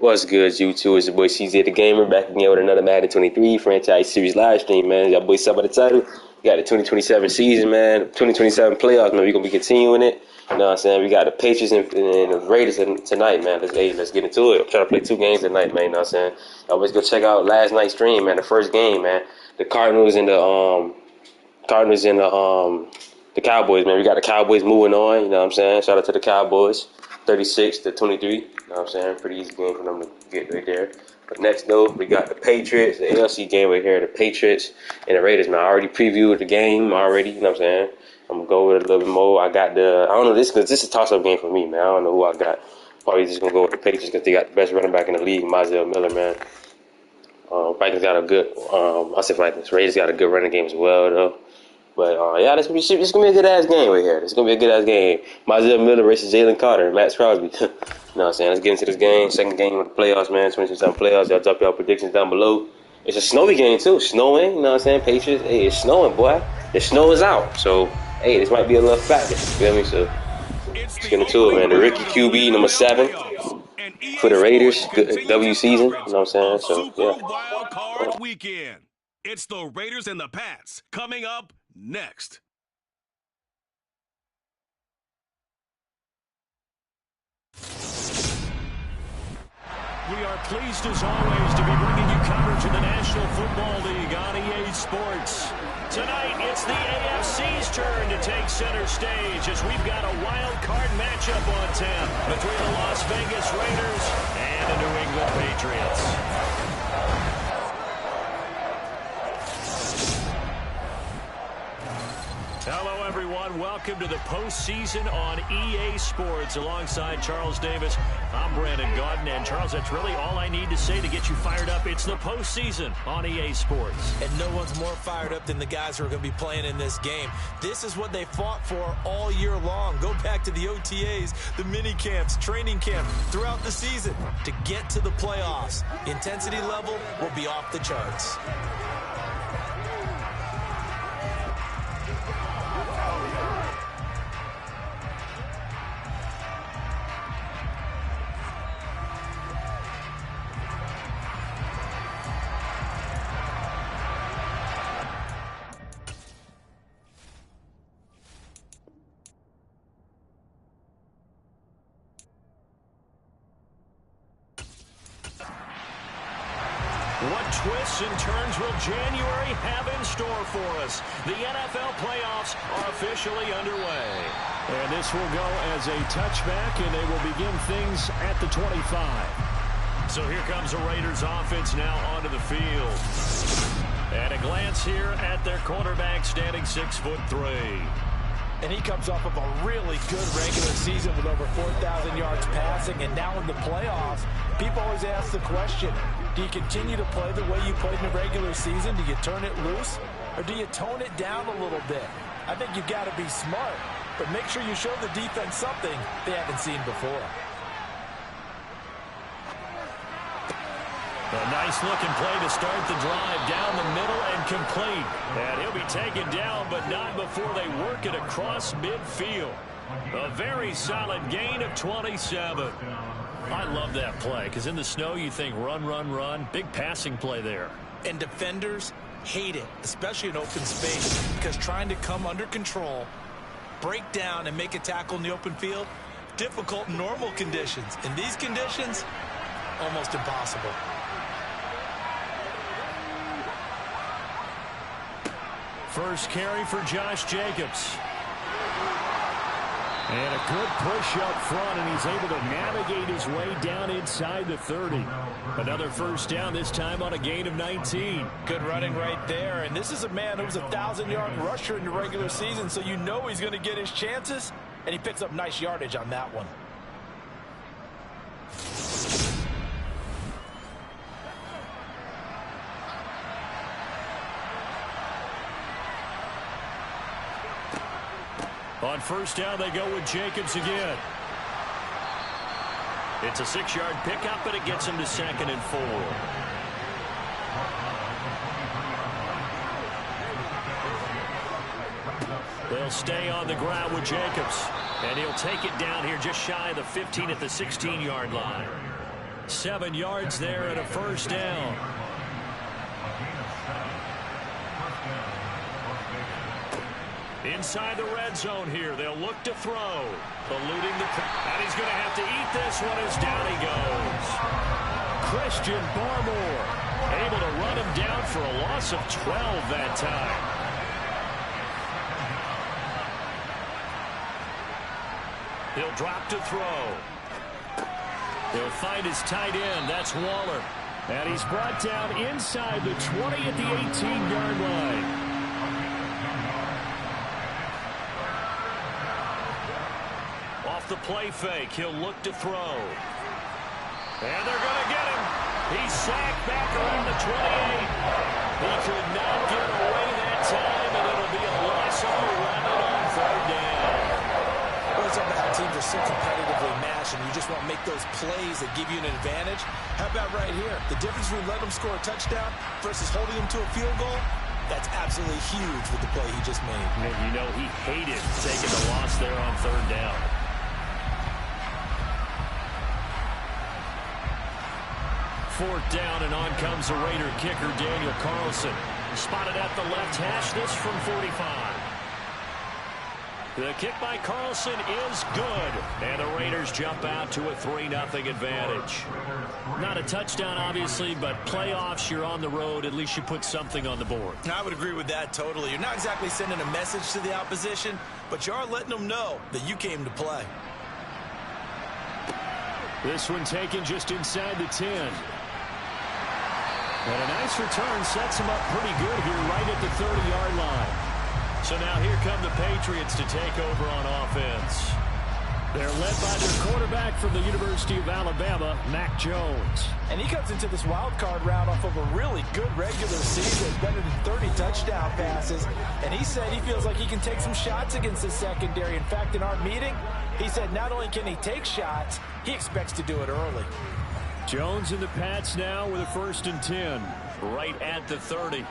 What's good, YouTube? It's your boy CZ the Gamer back again with another Madden 23 franchise series live stream, man. Y'all boys saw by the title. We got the 2027 season, man. 2027 playoffs, man. We're going to be continuing it. You know what I'm saying? We got the Patriots and the Raiders tonight, man. Let's get into it. I'm trying to play 2 games tonight, man. You know what I'm saying? Always go check out last night's stream, man. The first game, man. The Cardinals and the Cowboys, man. We got the Cowboys moving on. You know what I'm saying? Shout out to the Cowboys. 36-23. You know what I'm saying? Pretty easy game for them to get right there. But next, though, we got the Patriots, the AFC game right here, the Patriots and the Raiders, man. I already previewed the game already, you know what I'm saying? I'm going to go with it a little bit more. I don't know, this is a toss-up game for me, man. I don't know who I got. Probably just going to go with the Patriots because they got the best running back in the league, Myzel Miller, man. Vikings got a good, Raiders got a good running game as well, though. But, yeah, this is going to be a good-ass game right here. This is going to be a good-ass game. Myzel Miller versus Jalen Carter and Max Crosby. You know what I'm saying? Let's get into this game. Second game of the playoffs, man. 2027 playoffs. Y'all drop y'all predictions down below. It's a snowy game, too. Snowing, you know what I'm saying? Patriots, hey, it's snowing, boy. The snow is out. So, hey, this might be a little factor. You feel me? So, let's get into it, man. The rookie QB, number 7 for the Raiders. Good W season. You know what I'm saying? So, yeah. Wild Card Weekend. It's the Raiders and the Pats coming up next. We are pleased as always to be bringing you coverage of the National Football League on EA Sports. Tonight, it's the AFC's turn to take center stage as we've got a wild card matchup on tap between the Las Vegas Raiders and the New England Patriots. Hello, everyone. Welcome to the postseason on EA Sports alongside Charles Davis. I'm Brandon Gaudin, and Charles, that's really all I need to say to get you fired up. It's the postseason on EA Sports. And no one's more fired up than the guys who are going to be playing in this game. This is what they fought for all year long. Go back to the OTAs, the mini camps, training camp, throughout the season to get to the playoffs. The intensity level will be off the charts. What twists and turns will January have in store for us? The NFL playoffs are officially underway. And this will go as a touchback, and they will begin things at the 25. So here comes the Raiders offense now onto the field. And a glance here at their quarterback standing 6'3". And he comes off of a really good regular season with over 4,000 yards passing. And now in the playoffs, people always ask the question, do you continue to play the way you played in the regular season? Do you turn it loose? Or do you tone it down a little bit? I think you've got to be smart. But make sure you show the defense something they haven't seen before. A nice-looking play to start the drive down the middle and complete. And he'll be taken down, but not before they work it across midfield. A very solid gain of 27. I love that play because in the snow you think run, run, run. Big passing play there. And defenders hate it, especially in open space, because trying to come under control, break down, and make a tackle in the open field, difficult in normal conditions. In these conditions, almost impossible. First carry for Josh Jacobs. And a good push up front, and he's able to navigate his way down inside the 30. Another first down, this time on a gain of 19. Good running right there, and this is a man who was a 1,000-yard rusher in the regular season, so you know he's going to get his chances, and he picks up nice yardage on that one. On first down, they go with Jacobs again. It's a 6-yard pickup, but it gets him to 2nd and 4. They'll stay on the ground with Jacobs. And he'll take it down here just shy of the 15 at the 16-yard line. 7 yards there and a first down. Inside the red zone here. They'll look to throw. Eluding the... And he's going to have to eat this one as down he goes. Christian Barmore able to run him down for a loss of 12 that time. He'll drop to throw. He'll find his tight end. That's Waller. And he's brought down inside the 20 at the 18-yard line. Off the play fake, he'll look to throw. And they're going to get him. He's sacked back around the 28. He could not get away that time, and it'll be a loss of 11 on third down. Well, it's about how teams are so competitively matched, and you just want to make those plays that give you an advantage. How about right here? The difference between letting them score a touchdown versus holding them to a field goal, that's absolutely huge with the play he just made. And you know he hated taking the loss there on third down. Fourth down, and on comes the Raider kicker, Daniel Carlson. Spotted at the left hash, this from 45. The kick by Carlson is good, and the Raiders jump out to a 3-0 advantage. Not a touchdown, obviously, but playoffs, you're on the road. At least you put something on the board. I would agree with that totally. You're not exactly sending a message to the opposition, but you are letting them know that you came to play. This one taken just inside the 10. And a nice return sets him up pretty good here right at the 30-yard line. So now here come the Patriots to take over on offense. They're led by their quarterback from the University of Alabama, Mac Jones. And he comes into this wild card round off of a really good regular season, better than 30 touchdown passes. And he said he feels like he can take some shots against the secondary. In fact, in our meeting, he said not only can he take shots, he expects to do it early. Jones in the Pats now with a 1st and 10. Right at the 30.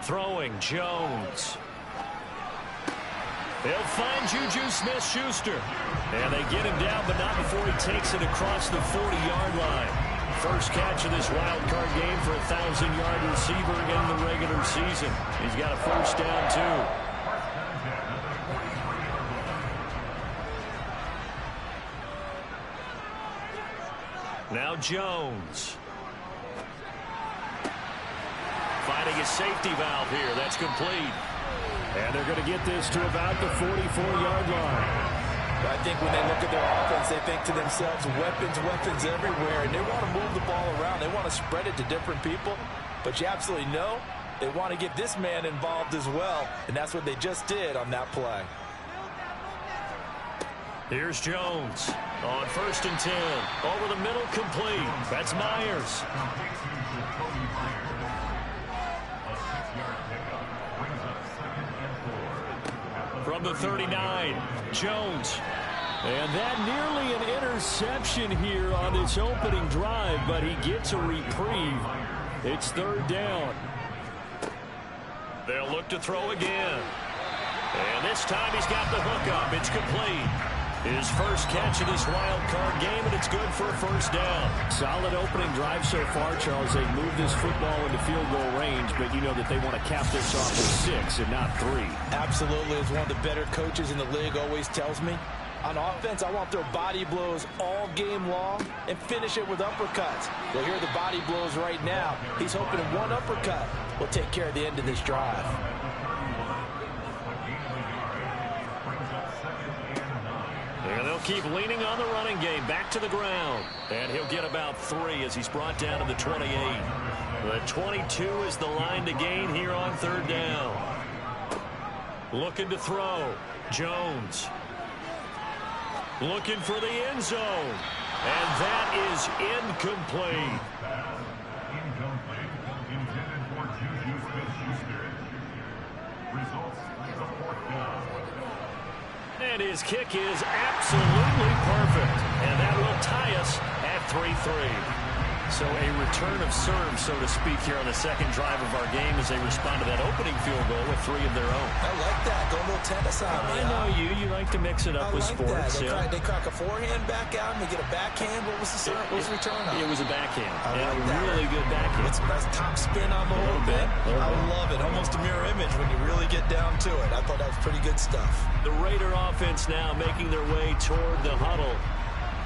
Throwing, Jones. They'll find Juju Smith-Schuster. And they get him down, but not before he takes it across the 40-yard line. First catch of this wild card game for a 1,000-yard receiver in the regular season. He's got a first down, too. Now Jones. Finding a safety valve here. That's complete. And they're going to get this to about the 44-yard line. I think when they look at their offense, they think to themselves, weapons everywhere. And they want to move the ball around. They want to spread it to different people. But you absolutely know they want to get this man involved as well. And that's what they just did on that play. Here's Jones on 1st and 10. Over the middle, complete. That's Myers. From the 39, Jones. And that nearly an interception here on this opening drive, but he gets a reprieve. It's 3rd down. They'll look to throw again. And this time he's got the hook up. It's complete. His first catch of this wild card game, and it's good for a first down. Solid opening drive so far, Charles. They moved this football into field goal range, but you know that they want to cap this off with 6 and not 3. Absolutely. As one of the better coaches in the league always tells me, on offense, I want their body blows all game long and finish it with uppercuts. Well, here are the body blows right now. He's hoping one uppercut will take care of the end of this drive. And they'll keep leaning on the running game. Back to the ground. And he'll get about 3 as he's brought down to the 28. The 22 is the line to gain here on 3rd down. Looking to throw. Jones. Looking for the end zone. And that is incomplete. Incomplete. Intended for Juju Smith-Schuster. Results is a 4th down. And his kick is absolutely perfect. And that will tie us at 3-3. So a return of serve, so to speak, here on the second drive of our game as they respond to that opening field goal with 3 of their own. I like that. Go a little tennis on me. I know you. You like to mix it up with sports. They crack a forehand back out and they get a backhand. What was the return on? It was a backhand. I like that. Really good backhand. With some nice top spin on the whole bit. I love it. Almost a mirror image when you really get down to it. I thought that was pretty good stuff. The Raider offense now making their way toward the huddle.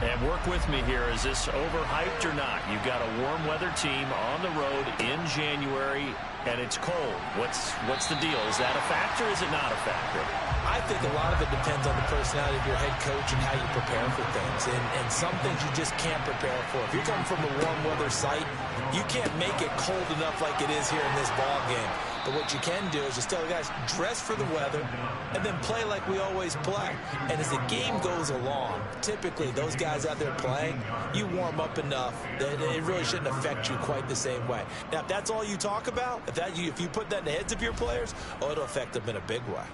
And work with me here. Is this overhyped or not? You've got a warm weather team on the road in January, and it's cold. What's the deal? Is that a factor? Is it not a factor? I think a lot of it depends on the personality of your head coach and how you prepare for things. And some things you just can't prepare for. If you're coming from a warm weather site, you can't make it cold enough like it is here in this ball game. But what you can do is just tell the guys, dress for the weather, and then play like we always play. And as the game goes along, typically those guys out there playing, you warm up enough that it really shouldn't affect you quite the same way. Now, if that's all you talk about, if you put that in the heads of your players, it'll affect them in a big way.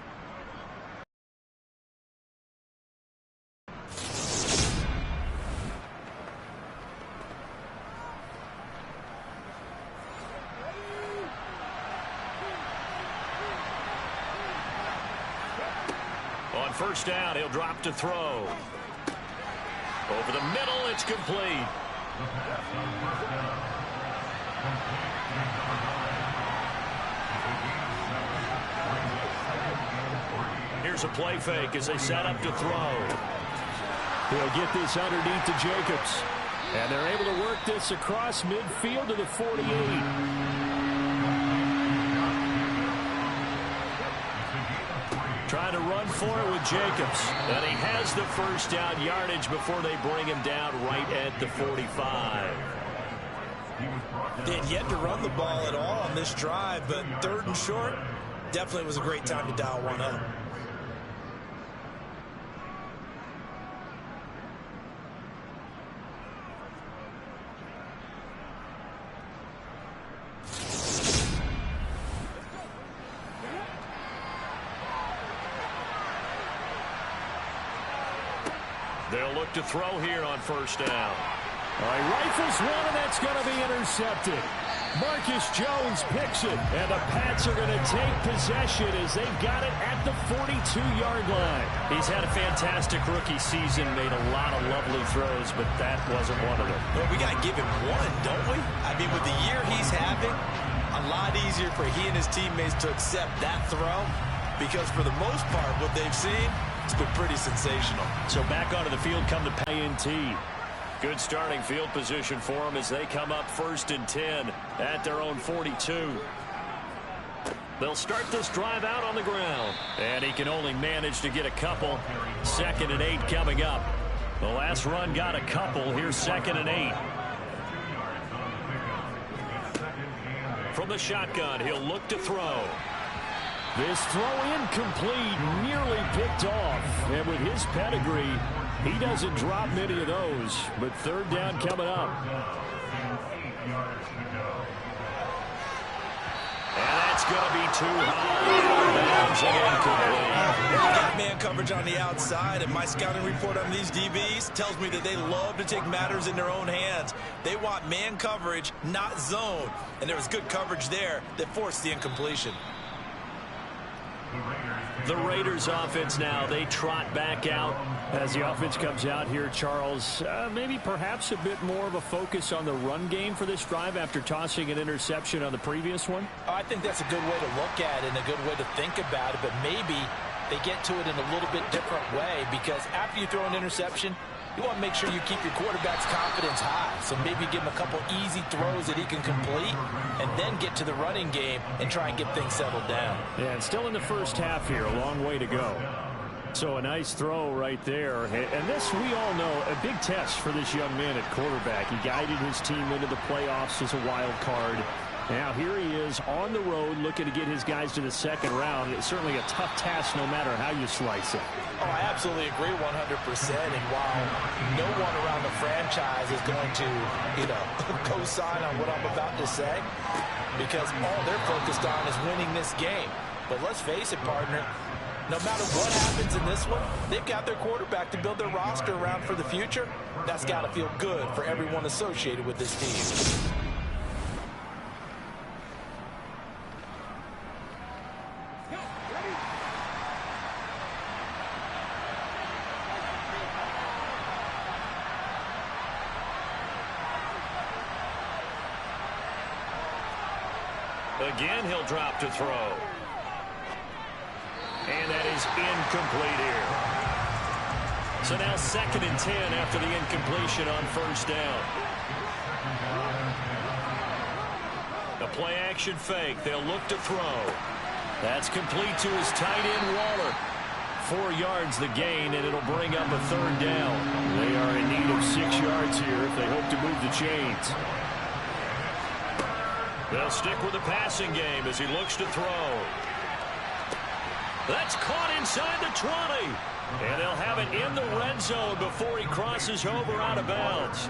On first down, he'll drop to throw. Over the middle, it's complete. Here's a play fake as they set up to throw. He'll get this underneath to Jacobs. And they're able to work this across midfield to the 48. Trying to run for it with Jacobs. And he has the first down yardage before they bring him down right at the 45. They had yet to run the ball at all on this drive, but 3rd and short, definitely was a great time to dial one up. They'll look to throw here on first down. All right, rifles one, and that's going to be intercepted. Marcus Jones picks it, and the Pats are going to take possession as they've got it at the 42-yard line. He's had a fantastic rookie season, made a lot of lovely throws, but that wasn't one of them. Well, we got to give him one, don't we? I mean, with the year he's having, a lot easier for he and his teammates to accept that throw, because for the most part, what they've seen, it's been pretty sensational. So back onto the field come the INT. Good starting field position for them as they come up 1st and 10 at their own 42. They'll start this drive out on the ground. And he can only manage to get a couple. 2nd and 8 coming up. The last run got a couple. Here's 2nd and 8. From the shotgun, he'll look to throw. This throw incomplete, nearly picked off. And with his pedigree, he doesn't drop many of those. But 3rd down coming up. And that's going to be too high. Got man coverage on the outside, and my scouting report on these DBs tells me that they love to take matters in their own hands. They want man coverage, not zone. And there was good coverage there that forced the incompletion. The Raiders offense now, they trot back out as the offense comes out here, Charles. Maybe perhaps a bit more of a focus on the run game for this drive after tossing an interception on the previous one. I think that's a good way to look at it and a good way to think about it, but maybe they get to it in a little bit different way, because after you throw an interception, you want to make sure you keep your quarterback's confidence high. So maybe give him a couple easy throws that he can complete and then get to the running game and try and get things settled down. Yeah, and still in the first half here, a long way to go. So a nice throw right there. And this, we all know, a big test for this young man at quarterback. He guided his team into the playoffs as a wild card. Now here he is on the road looking to get his guys to the 2nd round. It's certainly a tough task no matter how you slice it. Oh, I absolutely agree 100%. And while no one around the franchise is going to, co-sign on what I'm about to say, because all they're focused on is winning this game. But let's face it, partner, No matter what happens in this one, they've got their quarterback to build their roster around for the future. That's got to feel good for everyone associated with this team. Again, he'll drop to throw. And that is incomplete here. So now 2nd and 10 after the incompletion on first down. A play-action fake. They'll look to throw. That's complete to his tight end, Waller. 4 yards the gain, and it'll bring up a 3rd down. They are in need of 6 yards here if they hope to move the chains. They'll stick with the passing game as he looks to throw. That's caught inside the 20. And they'll have it in the red zone before he crosses over out of bounds.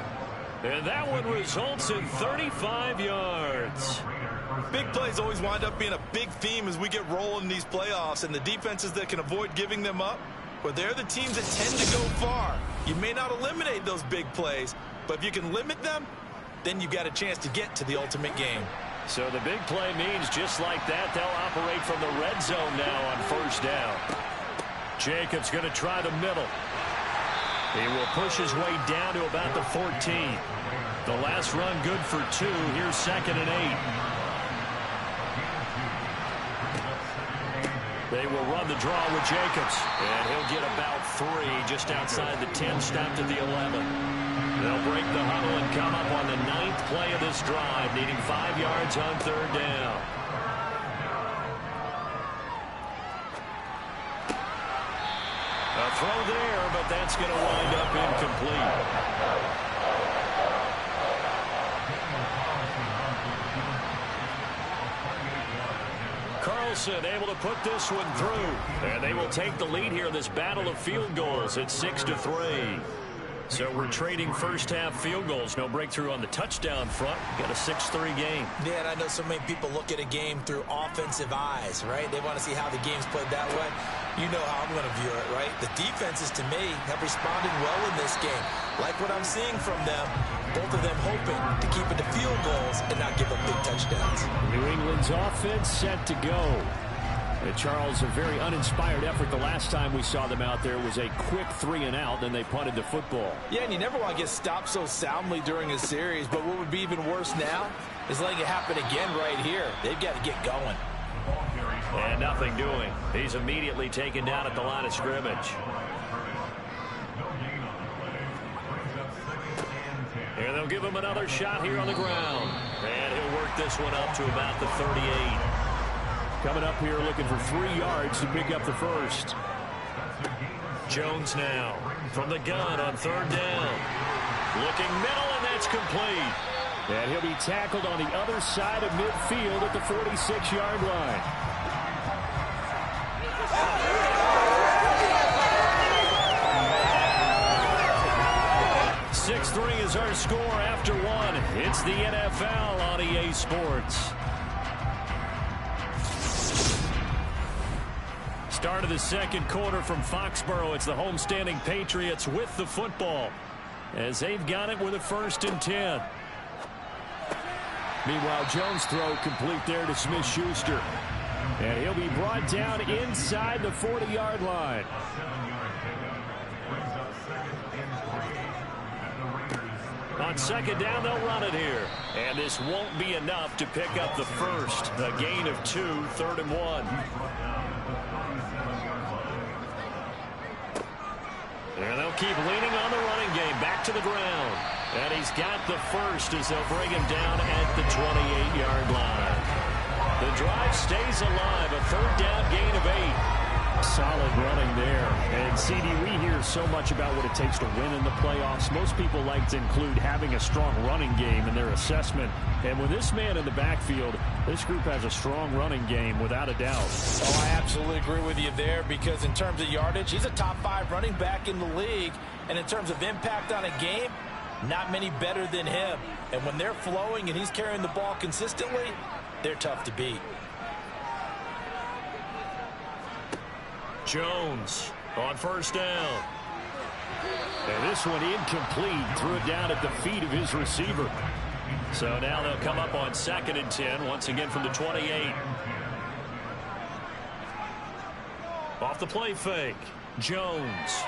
And that one results in 35 yards. Big plays always wind up being a big theme as we get rolling in these playoffs. And the defenses that can avoid giving them up, well, they're the teams that tend to go far. You may not eliminate those big plays, but if you can limit them, then you've got a chance to get to the ultimate game. So the big play means just like that, they'll operate from the red zone now on first down. Jacobs going to try the middle. He will push his way down to about the 14. The last run good for 2. Here's 2nd and 8. They will run the draw with Jacobs. And he'll get about 3 just outside the 10, stopped at the 11. They'll break the huddle and come up on the 9th play of this drive, needing 5 yards on 3rd down. A throw there, but that's going to wind up incomplete. Carlson able to put this one through. And they will take the lead here in this battle of field goals at 6-3. So we're trading first-half field goals. No breakthrough on the touchdown front. Got a 6-3 game. Yeah, and I know so many people look at a game through offensive eyes, right? They want to see how the game's played that way. You know how I'm going to view it, right? The defenses, to me, have responded well in this game. Like what I'm seeing from them, both of them hoping to keep it to field goals and not give up big touchdowns. New England's offense set to go. And Charles, a very uninspired effort the last time we saw them out there was a quick 3-and-out, then they punted the football. Yeah, and you never want to get stopped so soundly during a series, but what would be even worse now is letting it happen again right here. They've got to get going. And nothing doing. He's immediately taken down at the line of scrimmage. And they'll give him another shot here on the ground. And he'll work this one up to about the 38. Coming up here looking for 3 yards to pick up the first. Jones now from the gun on 3rd down. Looking middle, and that's complete. And he'll be tackled on the other side of midfield at the 46-yard line. .6-3 is our score after 1. It's the NFL on EA Sports. Start of the 2nd quarter from Foxborough. It's the homestanding Patriots with the football as they've got it with a 1st and 10. Meanwhile, Jones' throw complete there to Smith-Schuster. And he'll be brought down inside the 40-yard line. On 2nd down, they'll run it here. And this won't be enough to pick up the first. A gain of 2, 3rd and 1. And they'll keep leaning on the running game. Back to the ground. And he's got the first as they'll bring him down at the 28-yard line. The drive stays alive. A 3rd down gain of 8. Solid running there. And CD, we hear so much about what it takes to win in the playoffs. Most people like to include having a strong running game in their assessment. And with this man in the backfield, this group has a strong running game without a doubt. Oh, I absolutely agree with you there, because in terms of yardage, he's a top 5 running back in the league. And in terms of impact on a game, not many better than him. And when they're flowing and he's carrying the ball consistently, they're tough to beat. Jones on first down. And this one incomplete. Threw it down at the feet of his receiver. So now they'll come up on 2nd and 10, once again from the 28. Off the play fake, Jones.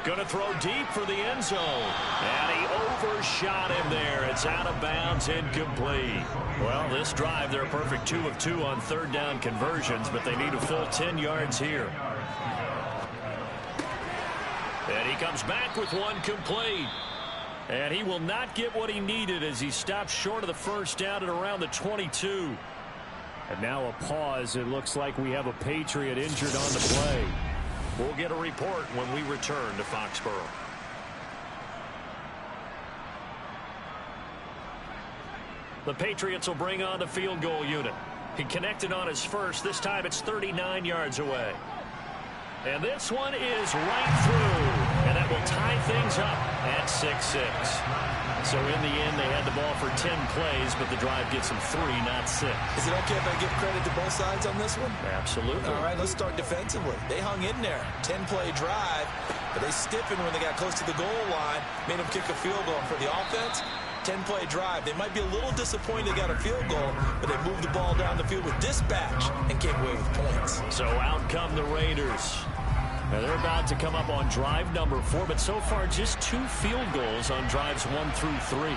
Going to throw deep for the end zone. And he overshot him there. It's out of bounds, incomplete. Well, this drive, they're a perfect 2 of 2 on 3rd down conversions, but they need a full 10 yards here. And he comes back with one complete. And he will not get what he needed as he stops short of the first down at around the 22. And now a pause. It looks like we have a Patriot injured on the play. We'll get a report when we return to Foxborough. The Patriots will bring on the field goal unit. He connected on his first. This time it's 39 yards away. And this one is right through. And that will tie things up at 6-6. So in the end, they had the ball for 10 plays, but the drive gets them 3, not 6. Is it okay if I give credit to both sides on this one? Absolutely. All right, let's start defensively. They hung in there. 10-play drive, but they stiffened when they got close to the goal line, made them kick a field goal. For the offense, 10-play drive. They might be a little disappointed they got a field goal, but they moved the ball down the field with dispatch and came away with points. So out come the Raiders. Now they're about to come up on drive number 4, but so far just 2 field goals on drives 1 through 3.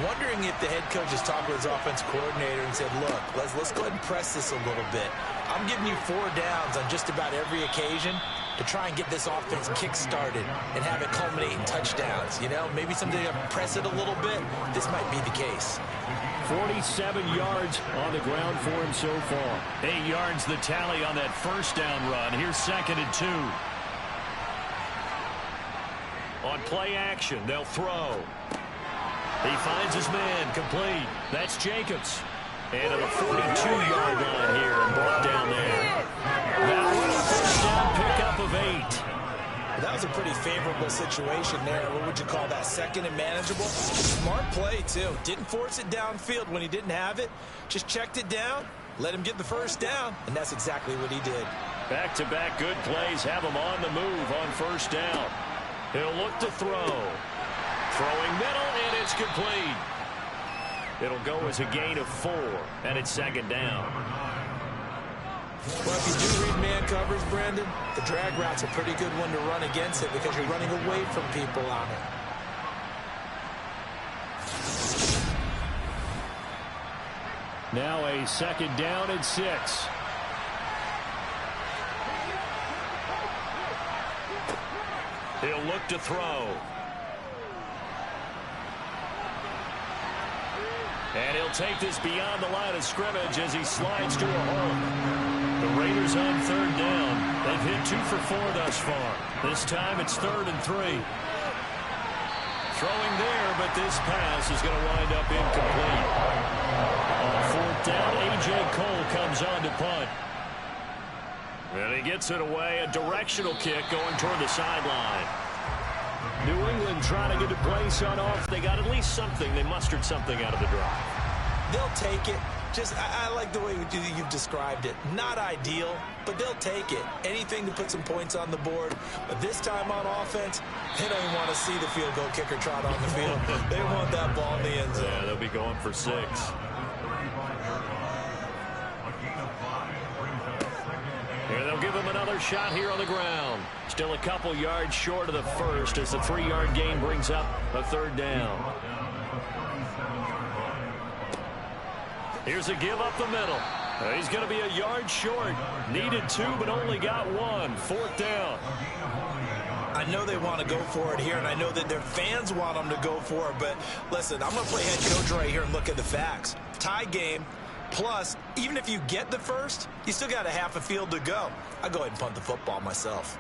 Wondering if the head coach has talked with his offense coordinator and said, look, let's go ahead and press this a little bit. I'm giving you 4 downs on just about every occasion to try and get this offense kick-started and have it culminate in touchdowns. You know, maybe someday you press it a little bit. This might be the case. 47 yards on the ground for him so far. 8 yards the tally on that first down run. Here's 2nd and 2. On play action, they'll throw. He finds his man, complete. That's Jacobs. And at a 42-yard line here and brought down there. That one a first down pickup of 8. That was a pretty favorable situation there. What would you call that? 2nd and manageable? Smart play, too. Didn't force it downfield when he didn't have it. Just checked it down, let him get the first down, and that's exactly what he did. Back-to-back good plays have him on the move on first down. He'll look to throw. Throwing middle, and it's complete. It'll go as a gain of 4, and it's 2nd down. Well, if you do read man covers, Brandon, the drag route's a pretty good one to run against it because you're running away from people on it. Now a 2nd down and 6. He'll look to throw. And he'll take this beyond the line of scrimmage as he slides to a hole. The Raiders on 3rd down. They've hit 2 for 4 thus far. This time it's 3rd and 3. Throwing there, but this pass is going to wind up incomplete. On 4th down, A.J. Cole comes on to punt. And he gets it away. A directional kick going toward the sideline. New England trying to get a place on off. They got at least something. They mustered something out of the drive. They'll take it. I like the way you've described it. Not ideal, but they'll take it. Anything to put some points on the board. But this time on offense, they don't even want to see the field goal kicker trot on the field. They want that ball in the end zone. Yeah, they'll be going for 6. And they'll give him another shot here on the ground. Still a couple yards short of the first as the 3-yard gain brings up a 3rd down. Here's a give up the middle. He's going to be a yard short. Needed 2, but only got 1. 4th down. I know they want to go for it here, and I know that their fans want them to go for it, but listen, I'm going to play head coach right here and look at the facts. Tie game. Plus, even if you get the first, you still got a half a field to go. I'll go ahead and punt the football myself.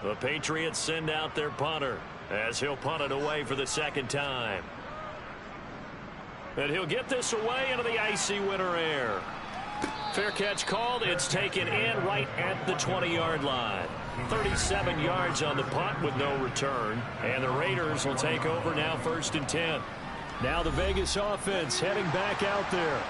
The Patriots send out their punter as he'll punt it away for the 2nd time. And he'll get this away into the icy winter air. Fair catch called. It's taken in right at the 20-yard line. 37 yards on the punt with no return. And the Raiders will take over now 1st and 10. Now the Vegas offense heading back out there.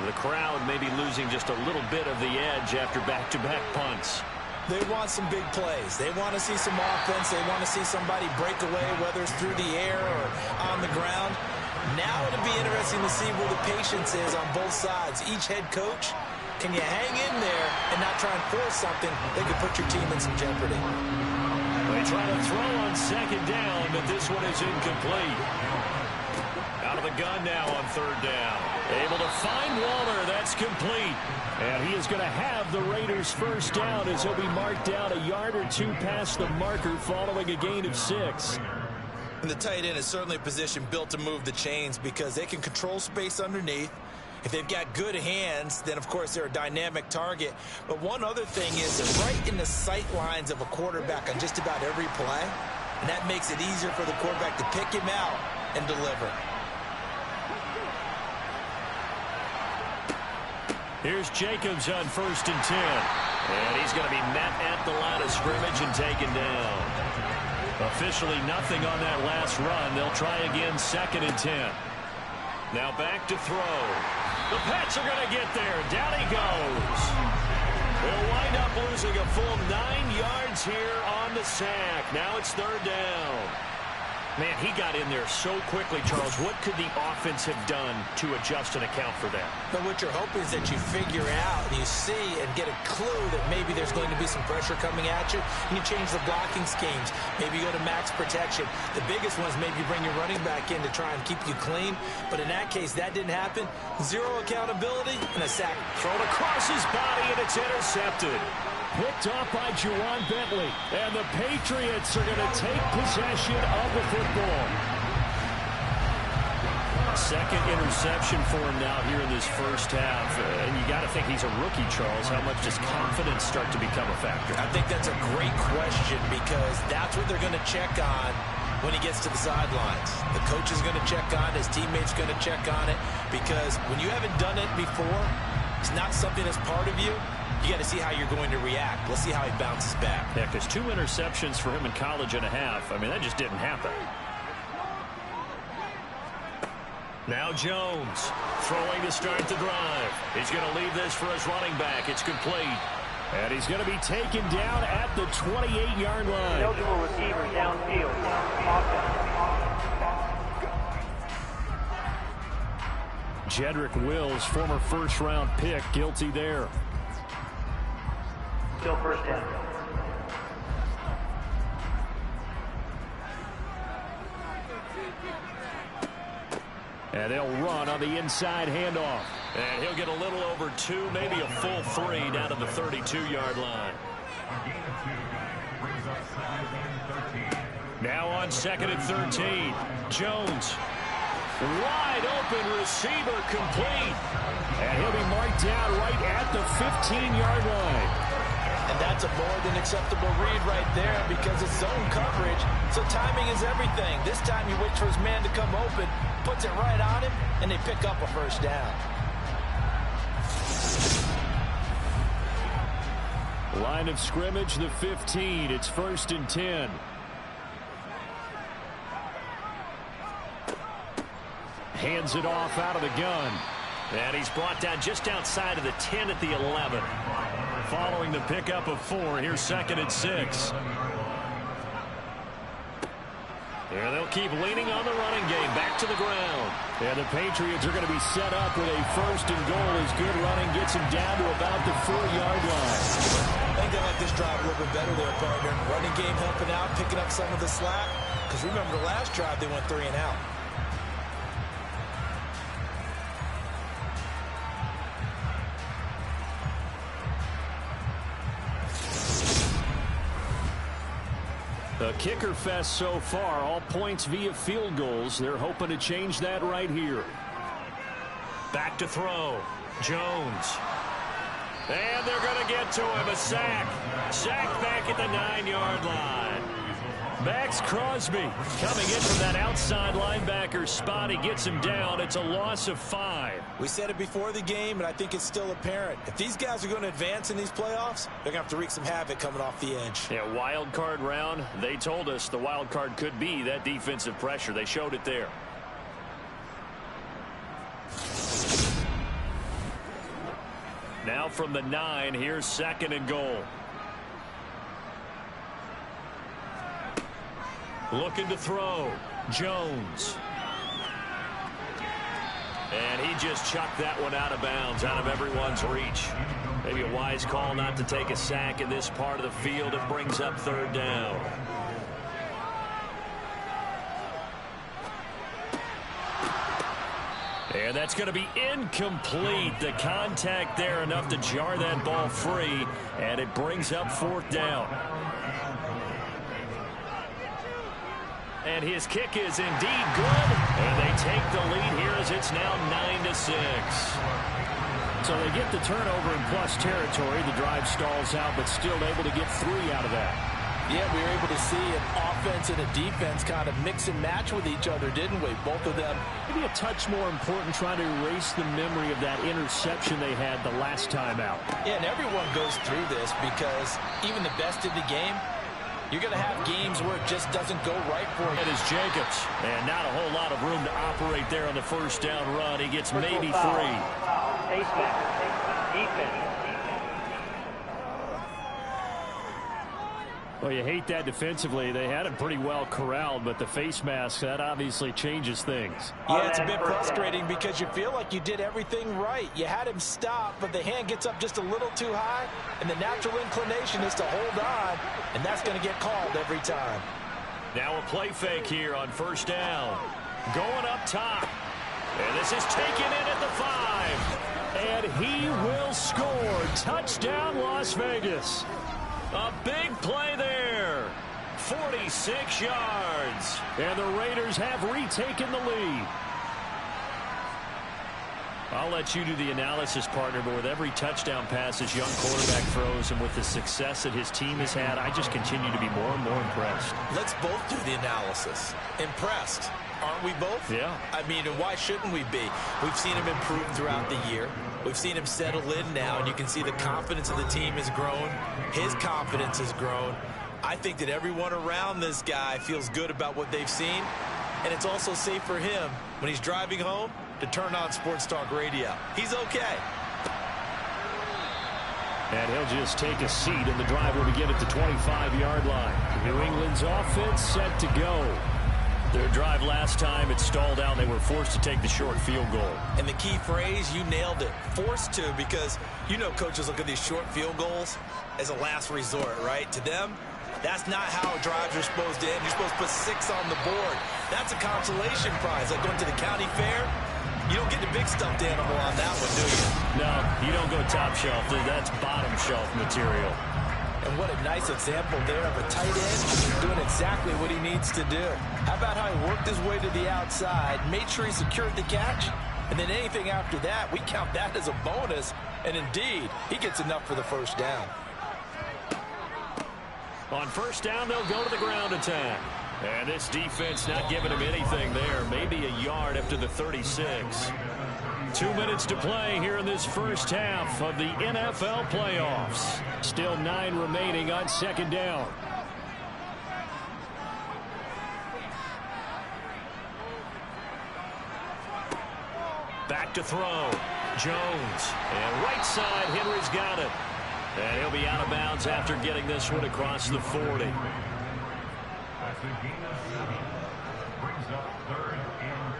The crowd may be losing just a little bit of the edge after back-to-back punts. They want some big plays. They want to see some offense. They want to see somebody break away, whether it's through the air or on the ground. Now it'll be interesting to see where the patience is on both sides. Each head coach, can you hang in there and not try and force something that could put your team in some jeopardy? They try to throw on second down, but this one is incomplete. Out of the gun now on third down. Able to find Waller. That's complete. And he is going to have the Raiders first down as he'll be marked down a yard or two past the marker following a gain of 6. And the tight end is certainly a position built to move the chains because they can control space underneath. If they've got good hands, then, of course, they're a dynamic target. But one other thing is they're right in the sight lines of a quarterback on just about every play. And that makes it easier for the quarterback to pick him out and deliver. Here's Jacobs on 1st and 10. And he's going to be met at the line of scrimmage and taken down. Officially nothing on that last run. They'll try again 2nd and 10. Now back to throw. The Pats are going to get there. Down he goes. They'll wind up losing a full 9 yards here on the sack. Now it's 3rd down. Man, he got in there so quickly, Charles. What could the offense have done to adjust and account for that? But what you're hoping is that you figure out and you see and get a clue that maybe there's going to be some pressure coming at you, and you change the blocking schemes. Maybe you go to max protection. The biggest one is maybe you bring your running back in to try and keep you clean. But in that case, that didn't happen. 0 accountability and a sack. Thrown across his body, and it's intercepted. Picked off by Juwan Bentley. And the Patriots are going to take possession of the football. Second interception for him now here in this first half. And you got to think he's a rookie, Charles. How much does confidence start to become a factor? I think that's a great question because that's what they're going to check on when he gets to the sidelines. The coach is going to check on it. His teammates going to check on it because when you haven't done it before, it's not something that's part of you. You got to see how you're going to react. Let's see how he bounces back. Yeah, because 2 interceptions for him in college and a half. I mean, that just didn't happen. Now Jones throwing to start the drive. He's going to leave this for his running back. It's complete. And he's going to be taken down at the 28-yard line. Eligible receiver downfield. Jedrick Wills, former first-round pick, guilty there. Still first down. And they'll run on the inside handoff. And he'll get a little over 2, maybe a full 3 down to the 32-yard line. Now on 2nd and 13. Jones. Wide open receiver complete. And he'll be marked down right at the 15-yard line. And that's a more than acceptable read right there because it's zone coverage. So timing is everything. This time he waits for his man to come open, puts it right on him, and they pick up a first down. Line of scrimmage, the 15. It's 1st and 10. Hands it off out of the gun. And he's brought down just outside of the 10 at the 11. Following the pickup of 4, here's 2nd and 6. And they'll keep leaning on the running game. Back to the ground. And the Patriots are going to be set up with a 1st and goal as good running gets him down to about the 4-yard line. I think they like this drive a little bit better there, partner. Running game helping out, picking up some of the slack. Because remember, the last drive they went 3 and out. A kicker fest so far, all points via field goals. They're hoping to change that right here. Back to throw. Jones. And they're going to get to him. A sack. Sacked back at the 9-yard line. Max Crosby coming in from that outside linebacker spot. He gets him down. It's a loss of 5. We said it before the game, and I think it's still apparent. If these guys are going to advance in these playoffs, they're going to have to wreak some havoc coming off the edge. Yeah, wild card round. They told us the wild card could be that defensive pressure. They showed it there. Now from the 9, here's 2nd and goal. Looking to throw. Jones. And he just chucked that one out of bounds, out of everyone's reach. Maybe a wise call not to take a sack in this part of the field. It brings up 3rd down. And that's going to be incomplete. The contact there enough to jar that ball free, and it brings up 4th down. And his kick is indeed good, and they take the lead here as it's now 9-6. So they get the turnover in plus territory. The drive stalls out, but still able to get 3 out of that. Yeah, we were able to see an offense and a defense kind of mix and match with each other, didn't we? Both of them. Maybe a touch more important trying to erase the memory of that interception they had the last time out. Yeah, and everyone goes through this because even the best in the game, you're going to have games where it just doesn't go right for you. It is Jacobs, and not a whole lot of room to operate there on the 1st down run. He gets maybe 3. Defense. Well, you hate that defensively. They had him pretty well corralled, but the face mask, that obviously changes things. Yeah, it's a bit frustrating because you feel like you did everything right. You had him stop, but the hand gets up just a little too high, and the natural inclination is to hold on, and that's going to get called every time. Now a play fake here on 1st down. Going up top. And this is taken in at the 5. And he will score. Touchdown, Las Vegas. A big play there. 46 yards. And the Raiders have retaken the lead. I'll let you do the analysis, partner, but with every touchdown pass this young quarterback throws and with the success that his team has had, I just continue to be more and more impressed. Let's both do the analysis. Impressed. Aren't we both? Yeah. I mean, and why shouldn't we be? We've seen him improve throughout the year. We've seen him settle in now, and you can see the confidence of the team has grown. His confidence has grown. I think that everyone around this guy feels good about what they've seen, and it's also safe for him when he's driving home to turn on Sports Talk Radio. He's okay. And he'll just take a seat, and the drive will begin at the 25-yard line. New England's offense set to go. Their drive last time, it stalled out. They were forced to take the short field goal. And the key phrase, you nailed it. Forced to, because you know coaches look at these short field goals as a last resort, right? To them, that's not how drives are supposed to end. You're supposed to put 6 on the board. That's a consolation prize. Like going to the county fair, you don't get the big stuffed animal on that one, do you? No, you don't go top shelf. That's bottom shelf material. And what a nice example there of a tight end doing exactly what he needs to do. How about how he worked his way to the outside, made sure he secured the catch, and then anything after that, we count that as a bonus. And indeed, he gets enough for the 1st down. On 1st down, they'll go to the ground attack. And this defense not giving him anything there. Maybe a yard up to the 36. 2 minutes to play here in this first half of the NFL playoffs. Still 9 remaining on 2nd down. Back to throw. Jones. And right side, Henry's got it. And he'll be out of bounds after getting this one across the 40. That's a gain of 7. Brings up 3rd and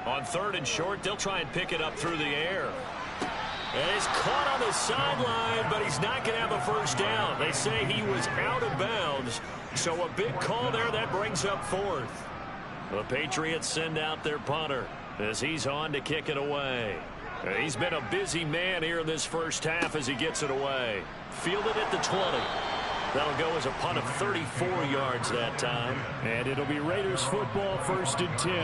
3. On 3rd and short, they'll try and pick it up through the air. And he's caught on the sideline, but he's not going to have a 1st down. They say he was out of bounds. So a big call there, that brings up 4th. The Patriots send out their punter as he's on to kick it away. He's been a busy man here in this first half as he gets it away. Fielded at the 20. That'll go as a punt of 34 yards that time. And it'll be Raiders football, 1st and 10.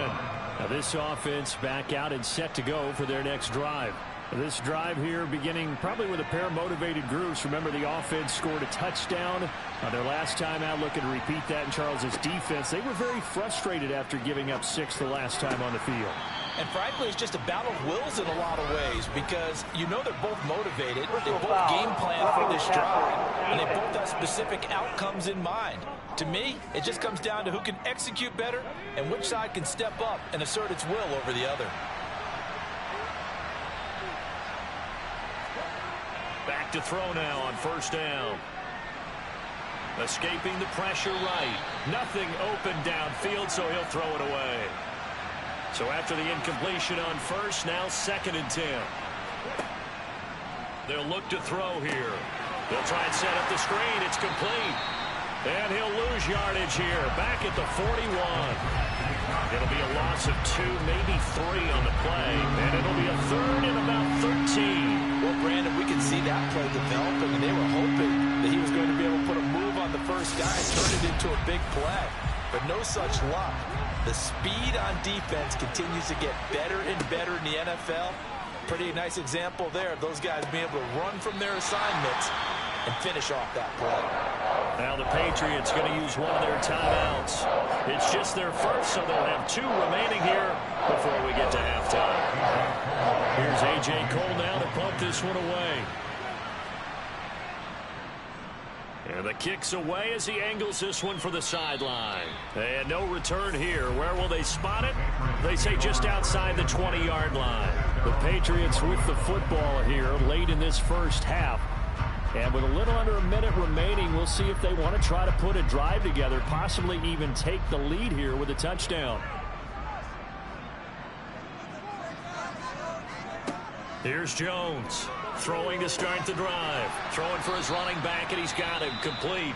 Now this offense back out and set to go for their next drive. This drive here beginning probably with a pair of motivated groups. Remember, the offense scored a touchdown on their last time out. Looking to repeat that in Charles's defense. They were very frustrated after giving up 6 the last time on the field. And frankly, it's just a battle of wills in a lot of ways because you know they're both motivated. They both game plan for this drive, and they both have specific outcomes in mind. To me, it just comes down to who can execute better and which side can step up and assert its will over the other. Back to throw now on first down. Escaping the pressure right. Nothing open downfield, so he'll throw it away. So after the incompletion on first, now 2nd and 10. They'll look to throw here. They'll try and set up the screen. It's complete. And he'll lose yardage here. Back at the 41. It'll be a loss of 2, maybe 3 on the play. And it'll be a 3rd and about 13. Well, Brandon, we can see that play developing, and they were hoping that he was going to be able to put a move on the first guy and turn it into a big play. But no such luck. The speed on defense continues to get better and better in the NFL. Pretty nice example there of those guys being able to run from their assignments and finish off that play. Now the Patriots going to use one of their timeouts. It's just their first, so they'll have 2 remaining here before we get to halftime. Here's A.J. Cole now to punt this one away. And the kick's away as he angles this one for the sideline. And no return here. Where will they spot it? They say just outside the 20-yard line. The Patriots with the football here late in this first half. And with a little under a minute remaining, we'll see if they want to try to put a drive together, possibly even take the lead here with a touchdown. Here's Jones. Throwing to start the drive. Throwing for his running back, and he's got him complete.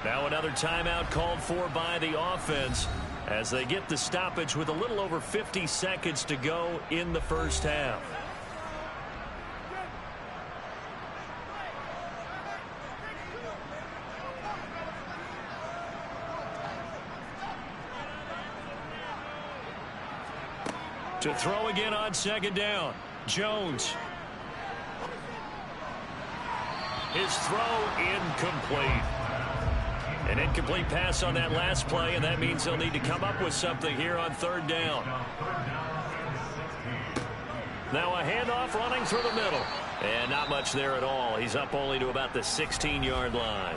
Now another timeout called for by the offense as they get the stoppage with a little over 50 seconds to go in the first half. To throw again on 2nd down. Jones. His throw incomplete. An incomplete pass on that last play, and that means they'll need to come up with something here on 3rd down. Now a handoff running through the middle. And not much there at all. He's up only to about the 16-yard line.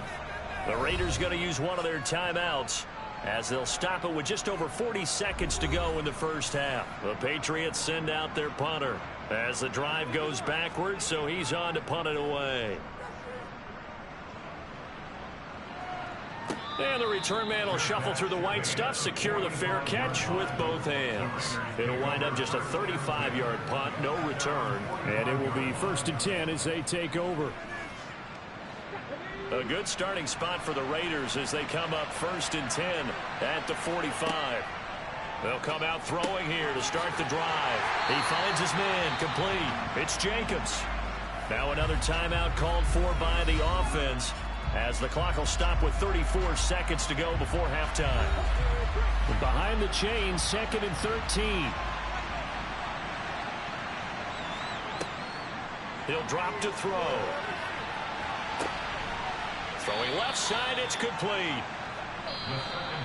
The Raiders going to use one of their timeouts as they'll stop it with just over 40 seconds to go in the first half. The Patriots send out their punter as the drive goes backwards, so he's on to punt it away. And the return man will shuffle through the white stuff, secure the fair catch with both hands. It'll wind up just a 35-yard punt, no return. And it will be 1st and 10 as they take over. A good starting spot for the Raiders as they come up 1st and 10 at the 45. They'll come out throwing here to start the drive. He finds his man complete. It's Jacobs. Now another timeout called for by the offense as the clock will stop with 34 seconds to go before halftime. Behind the chains, 2nd and 13. He'll drop to throw. Throwing left side, it's complete.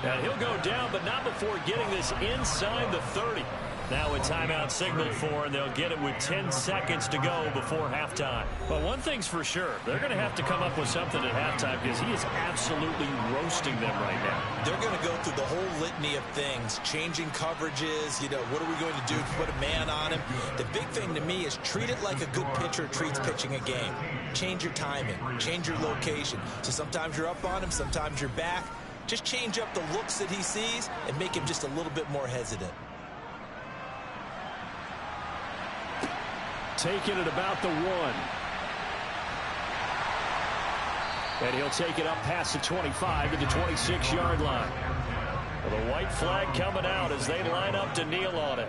And he'll go down, but not before getting this inside the 30. Now a timeout signaled for, and they'll get it with 10 seconds to go before halftime. But one thing's for sure, they're going to have to come up with something at halftime because he is absolutely roasting them right now. They're going to go through the whole litany of things, changing coverages, what are we going to do to put a man on him? The big thing to me is treat it like a good pitcher treats pitching a game. Change your timing, change your location. So sometimes you're up on him, sometimes you're back. Just change up the looks that he sees and make him just a little bit more hesitant. Taking it about the 1. And he'll take it up past the 25 to the 26-yard line. Well, the white flag coming out as they line up to kneel on it.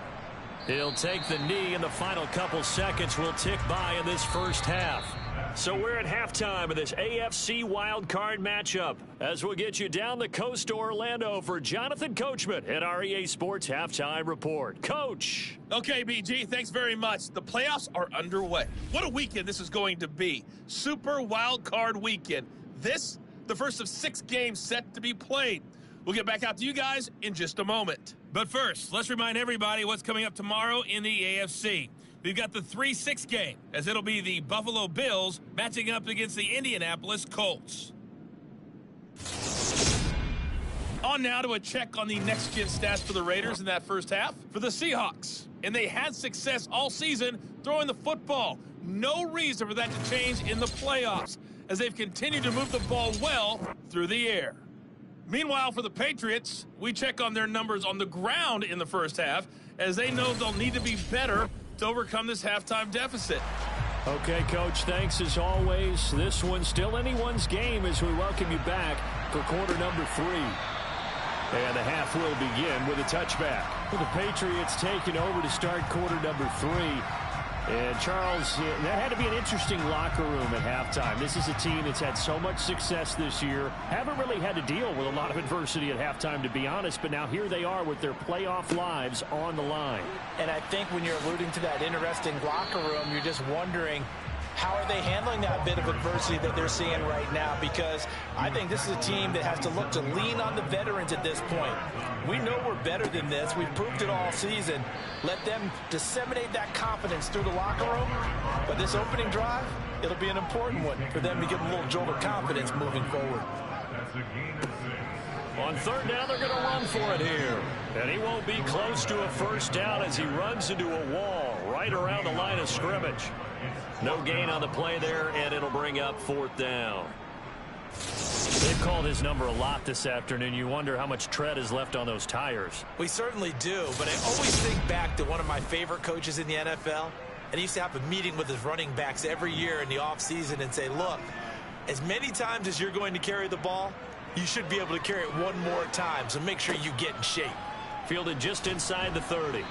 He'll take the knee, and the final couple seconds will tick by in this first half. So we're at halftime of this AFC wildcard matchup as we'll get you down the coast to Orlando for Jonathan Coachman at our EA Sports Halftime Report. Coach. Okay, BG, thanks very much. The playoffs are underway. What a weekend this is going to be. Super wildcard weekend. This, the first of 6 games set to be played. We'll get back out to you guys in just a moment. But first, let's remind everybody what's coming up tomorrow in the AFC. We've got the 3-6 game, as it'll be the Buffalo Bills matching up against the Indianapolis Colts. On now to a check on the next-gen stats for the Raiders in that first half for the Seahawks. And they had success all season throwing the football. No reason for that to change in the playoffs as they've continued to move the ball well through the air. Meanwhile, for the Patriots, we check on their numbers on the ground in the first half as they know they'll need to be better to overcome this halftime deficit. Okay, Coach, thanks as always. This one's still anyone's game as we welcome you back for quarter number 3. And the half will begin with a touchback. The Patriots taking over to start quarter number 3. And, Charles, that had to be an interesting locker room at halftime. This is a team that's had so much success this year. Haven't really had to deal with a lot of adversity at halftime, to be honest. But now here they are with their playoff lives on the line. And I think when you're alluding to that interesting locker room, you're just wondering, how are they handling that bit of adversity that they're seeing right now? Because I think this is a team that has to look to lean on the veterans at this point. We know we're better than this. We've proved it all season. Let them disseminate that confidence through the locker room. But this opening drive, it'll be an important one for them to get a little jolt of confidence moving forward. On third down, they're going to run for it here. And he won't be close to a first down as he runs into a wall right around the line of scrimmage. No gain on the play there, and it'll bring up fourth down. They've called his number a lot this afternoon. You wonder how much tread is left on those tires. We certainly do, but I always think back to one of my favorite coaches in the NFL. And he used to have a meeting with his running backs every year in the offseason and say, look, as many times as you're going to carry the ball, you should be able to carry it one more time, so make sure you get in shape. Fielded just inside the 30.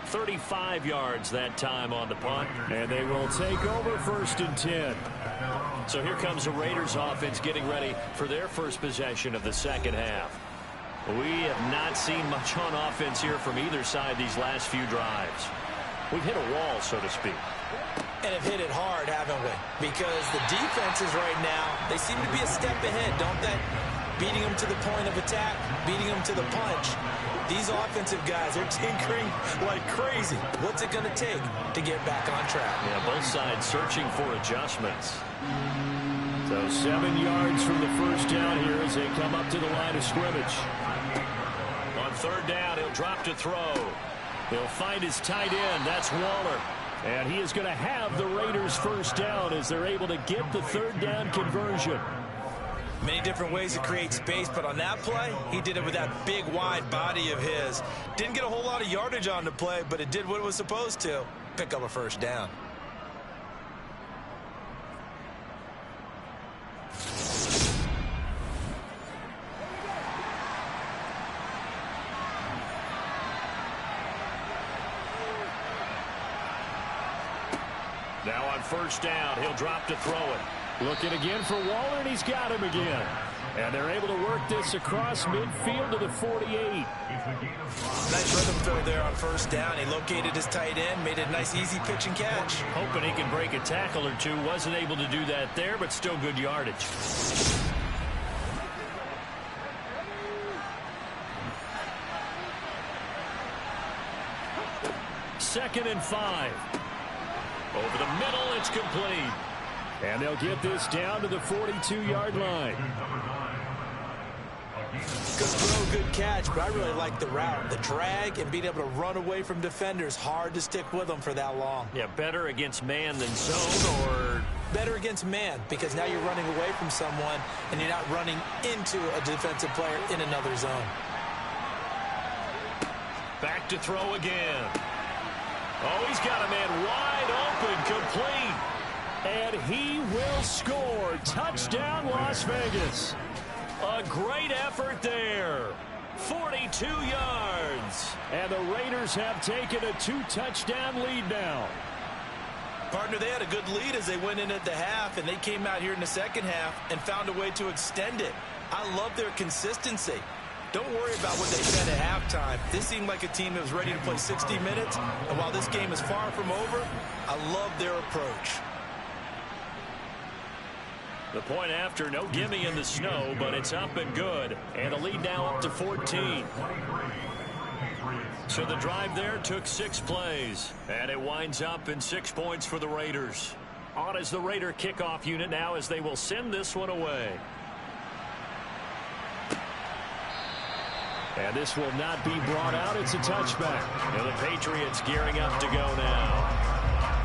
35 yards that time on the punt, and they will take over first and 10. So here comes the Raiders offense getting ready for their first possession of the second half. We have not seen much on offense here from either side these last few drives. We've hit a wall, so to speak. And have hit it hard, haven't we? Because the defenses right now, they seem to be a step ahead, don't they? Beating them to the point of attack, beating them to the punch. These offensive guys are tinkering like crazy. What's it going to take to get back on track? Yeah, both sides searching for adjustments. So 7 yards from the first down here as they come up to the line of scrimmage. On third down, he'll drop to throw. He'll find his tight end. That's Waller. And he is going to have the Raiders first down as they're able to get the third down conversion. Many different ways to create space, but on that play, he did it with that big, wide body of his. Didn't get a whole lot of yardage on the play, but it did what it was supposed to. Pick up a first down. Now on first down, he'll drop to throw it. Looking again for Waller, and he's got him again. And they're able to work this across midfield to the 48. Nice rhythm throw there on first down. He located his tight end, made a nice easy pitch and catch. Hoping he can break a tackle or two. Wasn't able to do that there, but still good yardage. Second and 5. Over the middle, it's complete. And they'll get this down to the 42-yard line. Good throw, good catch, but I really like the route. The drag and being able to run away from defenders. Hard to stick with them for that long. Yeah, better against man than zone, or better against man, because now you're running away from someone and you're not running into a defensive player in another zone. Back to throw again. Oh, he's got a man wide open, complete. And he will score. Touchdown, Las Vegas. A great effort there. 42 yards. And the Raiders have taken a 2-touchdown lead now. Partner, they had a good lead as they went in at the half, and they came out here in the second half and found a way to extend it. I love their consistency. Don't worry about what they said at halftime. This seemed like a team that was ready to play 60 minutes, and while this game is far from over, I love their approach. The point after, no gimme in the snow, but it's up and good. And the lead now up to 14. So the drive there took 6 plays. And it winds up in 6 points for the Raiders. On as the Raider kickoff unit now as they will send this one away. And this will not be brought out. It's a touchback. And the Patriots gearing up to go now.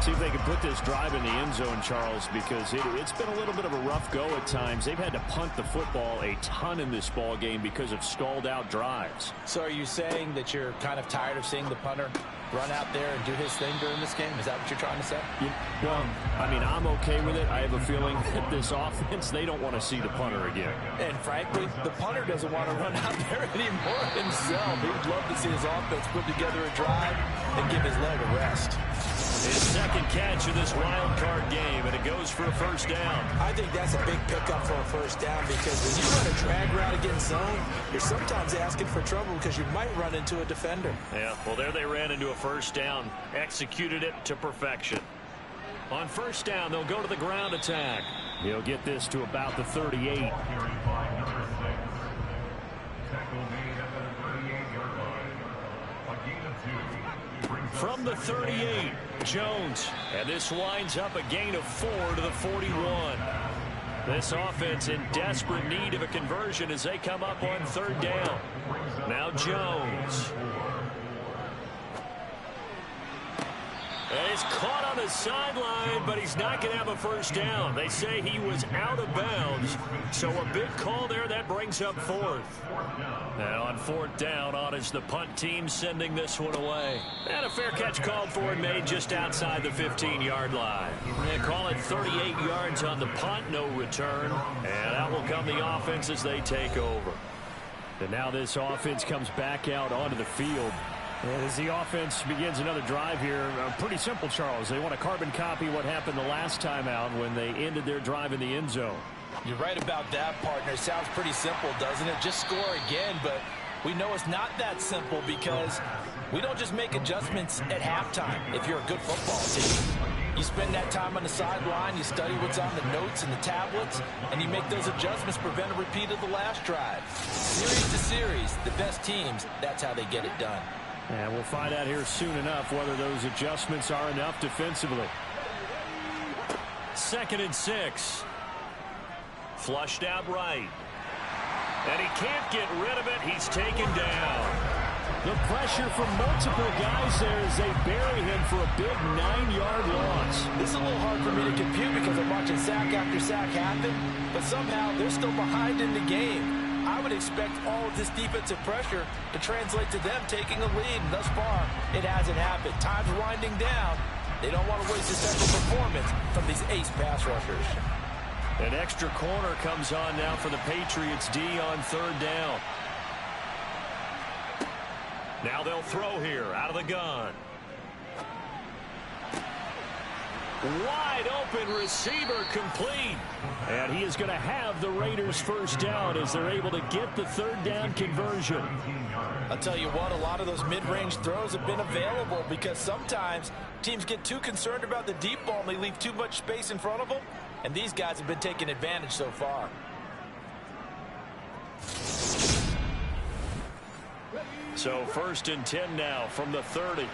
See if they can put this drive in the end zone, Charles, because it's been a little bit of a rough go at times. They've had to punt the football a ton in this ball game because of stalled out drives. So are you saying that you're kind of tired of seeing the punter run out there and do his thing during this game? Is that what you're trying to say? Well, I mean, I'm okay with it. I have a feeling that this offense, they don't want to see the punter again. And frankly, the punter doesn't want to run out there anymore himself. He would love to see his offense put together a drive and give his leg a rest. His second catch of this wild card game, and it goes for a first down. I think that's a big pickup for a first down because when you run a drag route against zone, you're sometimes asking for trouble because you might run into a defender. Yeah, well, there they ran into a first down, executed it to perfection. On first down, they'll go to the ground attack. He'll get this to about the 38. From the 38, Jones. And this winds up a gain of 4 to the 41. This offense in desperate need of a conversion as they come up on third down. Now Jones. And he's caught on the sideline, but he's not going to have a first down. They say he was out of bounds. So a big call there that brings up fourth. And on fourth down, on is the punt team sending this one away. And a fair catch called for and made just outside the 15-yard line. They call it 38 yards on the punt, no return. And that will come the offense as they take over. And now this offense comes back out onto the field. And as the offense begins another drive here, pretty simple, Charles. They want to carbon copy what happened the last time out when they ended their drive in the end zone. You're right about that, partner. Sounds pretty simple, doesn't it? Just score again, but we know it's not that simple because we don't just make adjustments at halftime if you're a good football team. You spend that time on the sideline, you study what's on the notes and the tablets, and you make those adjustments to prevent a repeat of the last drive. Series to series, the best teams, that's how they get it done. And we'll find out here soon enough whether those adjustments are enough defensively. 2nd and 6. Flushed out right. And he can't get rid of it. He's taken down. The pressure from multiple guys there as they bury him for a big 9-yard loss. This is a little hard for me to compute because I'm watching sack after sack happen, but somehow they're still behind in the game. I would expect all of this defensive pressure to translate to them taking a lead. And thus far, it hasn't happened. Time's winding down. They don't want to waste a second performance from these ace pass rushers. An extra corner comes on now for the Patriots D on third down. Now they'll throw here out of the gun. Wide open receiver complete. And he is going to have the Raiders first down as they're able to get the third down conversion. I'll tell you what, a lot of those mid-range throws have been available because sometimes teams get too concerned about the deep ball and they leave too much space in front of them. And these guys have been taking advantage so far. So 1st and 10 now from the 30.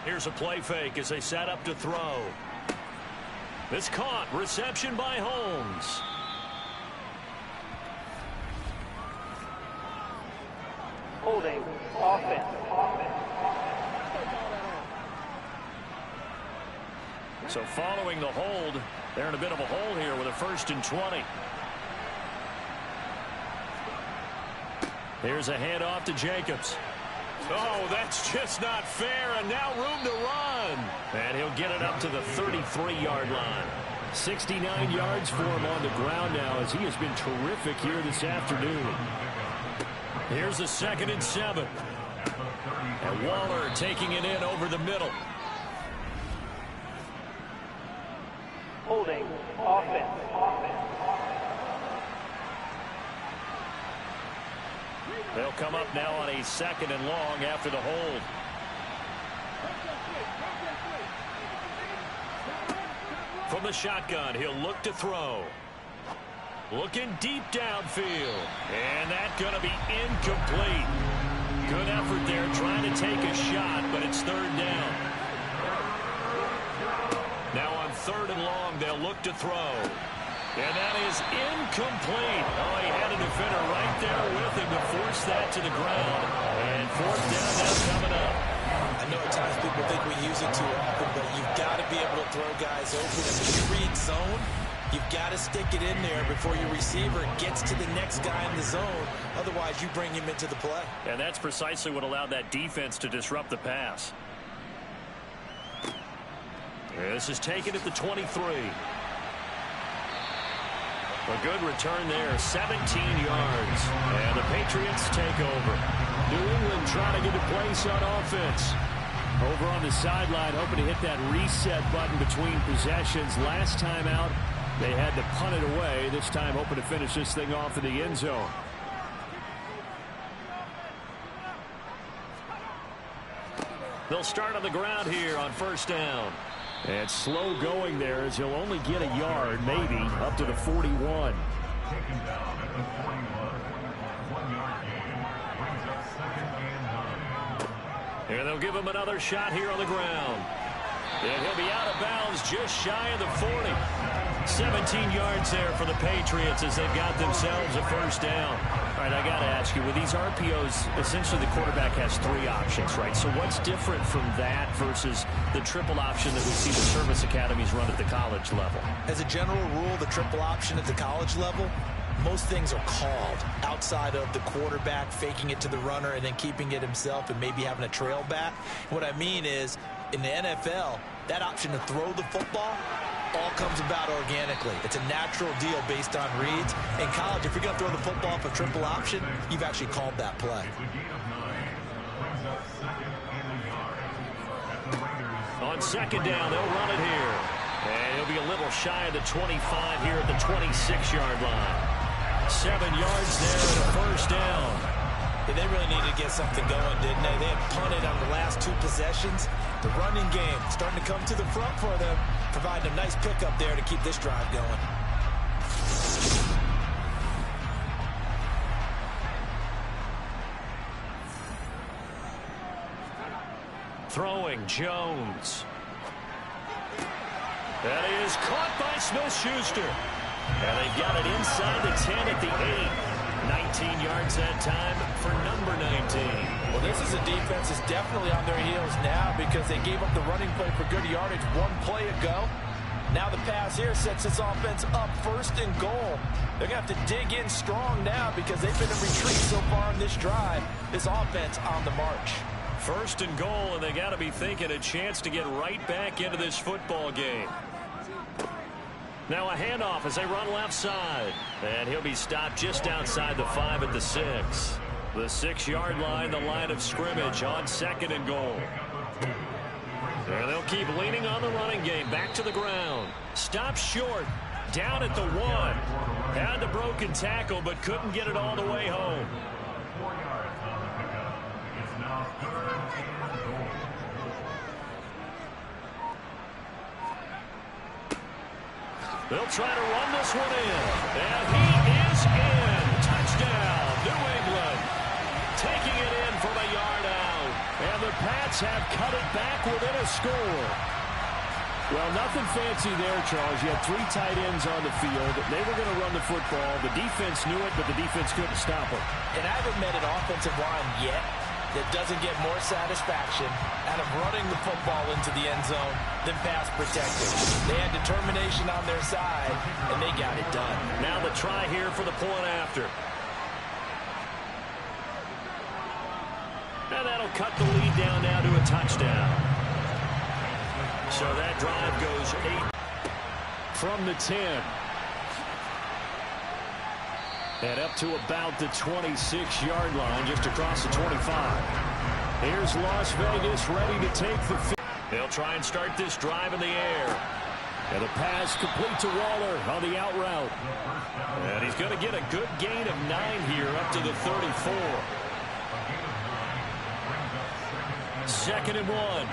Here's a play fake as they set up to throw. It's caught. Reception by Holmes. Holding. Offense. So following the hold, they're in a bit of a hole here with a 1st and 20. Here's a handoff to Jacobs. Oh, that's just not fair, and now room to run. And he'll get it up to the 33-yard line. 69 yards for him on the ground now as he has been terrific here this afternoon. Here's a 2nd and 7. And Waller taking it in over the middle. Holding. Offense. They'll come up now on a 2nd and long after the hold. From the shotgun, he'll look to throw. Looking deep downfield. And that's going to be incomplete. Good effort there trying to take a shot, but it's 3rd down. Now on 3rd and long, they'll look to throw. And that is incomplete. Oh, he had a defender right there with him to force that to the ground. And fourth down now coming up. I know at times people think we use it too often, but you've got to be able to throw guys open. And when you read zone, you've got to stick it in there before your receiver gets to the next guy in the zone. Otherwise, you bring him into the play. And that's precisely what allowed that defense to disrupt the pass. This is taken at the 23. A good return there, 17 yards. And the Patriots take over. New England trying to get a place on offense. Over on the sideline, hoping to hit that reset button between possessions. Last time out, they had to punt it away. This time, hoping to finish this thing off in the end zone. They'll start on the ground here on first down. And slow going there as he'll only get a yard, maybe, up to the 41. Taken down at the 41. 1 yard gain. Brings up second and 9. And they'll give him another shot here on the ground. And he'll be out of bounds just shy of the 40. 17 yards there for the Patriots as they've got themselves a first down. All right, I got to ask you, with these RPOs, essentially the quarterback has 3 options, right? So what's different from that versus the triple option that we see the service academies run at the college level? As a general rule, the triple option at the college level, most things are called outside of the quarterback faking it to the runner and then keeping it himself and maybe having a trail back. What I mean is, in the NFL, that option to throw the football all comes about organically. It's a natural deal based on reads. In college, if you're going to throw the football off a triple option, you've actually called that play. On second down, they'll run it here. And he'll be a little shy of the 25 here at the 26-yard line. 7 yards there and a first down. Yeah, they really needed to get something going, didn't they? They had punted on the last 2 possessions. The running game starting to come to the front for them, providing a nice pickup there to keep this drive going. Throwing Jones. That is caught by Smith-Schuster. And they've got it inside the 10 at the 8. 19 yards that time for number 19. Well, this is a defense that's definitely on their heels now because they gave up the running play for good yardage 1 play ago. Now the pass here sets this offense up first and goal. They're going to have to dig in strong now because they've been in retreat so far in this drive. This offense on the march. First and goal, and they got to be thinking a chance to get right back into this football game. Now a handoff as they run left side. And he'll be stopped just outside the 5 at the 6. The 6-yard line, the line of scrimmage on second and goal. And they'll keep leaning on the running game. Back to the ground. Stop short. Down at the 1. Had the broken tackle, but couldn't get it all the way home. 4 yards on the pickup. It's now 3rd and goal. They'll try to run this one in. And he is in. Touchdown, New England. Taking it in from a yard out. And the Pats have cut it back within a score. Well, nothing fancy there, Charles. You had 3 tight ends on the field. They were going to run the football. The defense knew it, but the defense couldn't stop it. And I haven't met an offensive line yet that doesn't get more satisfaction out of running the football into the end zone than pass protecting. They had determination on their side, and they got it done. Now the try here for the point after. And that'll cut the lead down now to a touchdown. So that drive goes 8 from the 10. And up to about the 26-yard line, just across the 25. Here's Las Vegas ready to take the field. They'll try and start this drive in the air. And the pass complete to Waller on the out route. And he's going to get a good gain of 9 here up to the 34. 2nd and 1.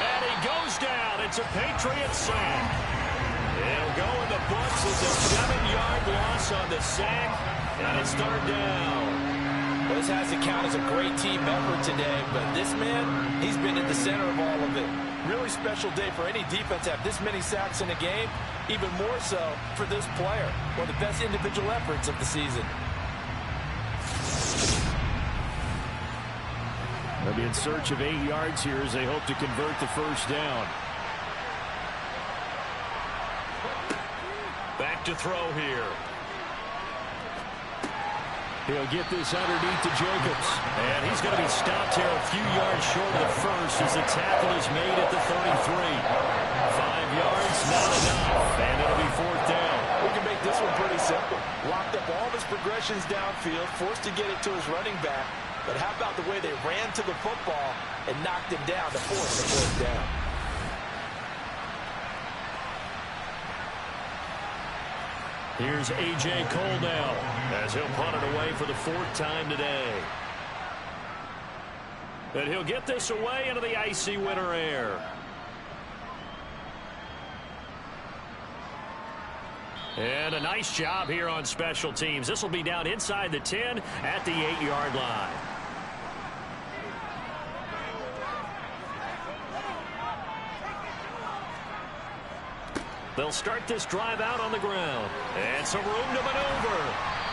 And he goes down. It's a Patriots sack. They'll go in the books as a 7-yard loss on the sack, and it's 3rd down. Well, this has to count as a great team effort today, but this man, he's been at the center of all of it. Really special day for any defense to have this many sacks in a game. even more so for this player. One of the best individual efforts of the season. They'll be in search of 8 yards here as they hope to convert the first down. Back to throw here. He'll get this underneath to Jacobs. And he's going to be stopped here a few yards short of the first as the tackle is made at the 33. 5 yards, not enough. And it'll be fourth down. We can make this one pretty simple. Locked up all of his progressions downfield, forced to get it to his running back. But how about the way they ran to the football and knocked him down to force the fourth down? Here's A.J. Cole now as he'll punt it away for the 4th time today. And he'll get this away into the icy winter air. And a nice job here on special teams. This will be down inside the 10 at the 8-yard line. They'll start this drive out on the ground. And some room to maneuver.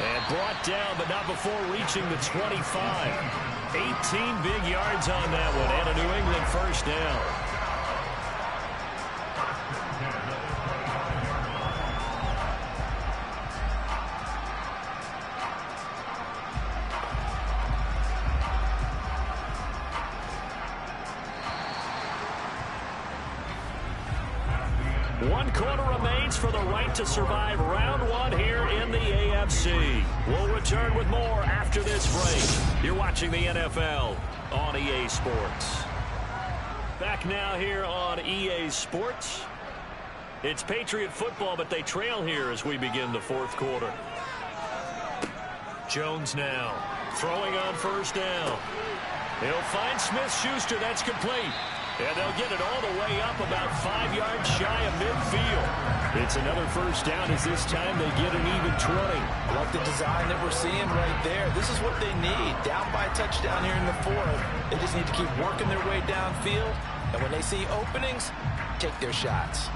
And brought down, but not before reaching the 25. 18 big yards on that one. And a New England first down. One quarter remains for the right to survive round one here in the AFC. We'll return with more after this break. You're watching the NFL on EA Sports. Back now here on EA Sports. It's Patriot football, but they trail here as we begin the fourth quarter. Jones now throwing on first down. He'll find Smith-Schuster. That's complete. And they'll get it all the way up about 5 yards shy of midfield. It's another first down as this time they get an even 20. I like the design that we're seeing right there. This is what they need. Down by a touchdown here in the fourth. They just need to keep working their way downfield. And when they see openings, take their shots.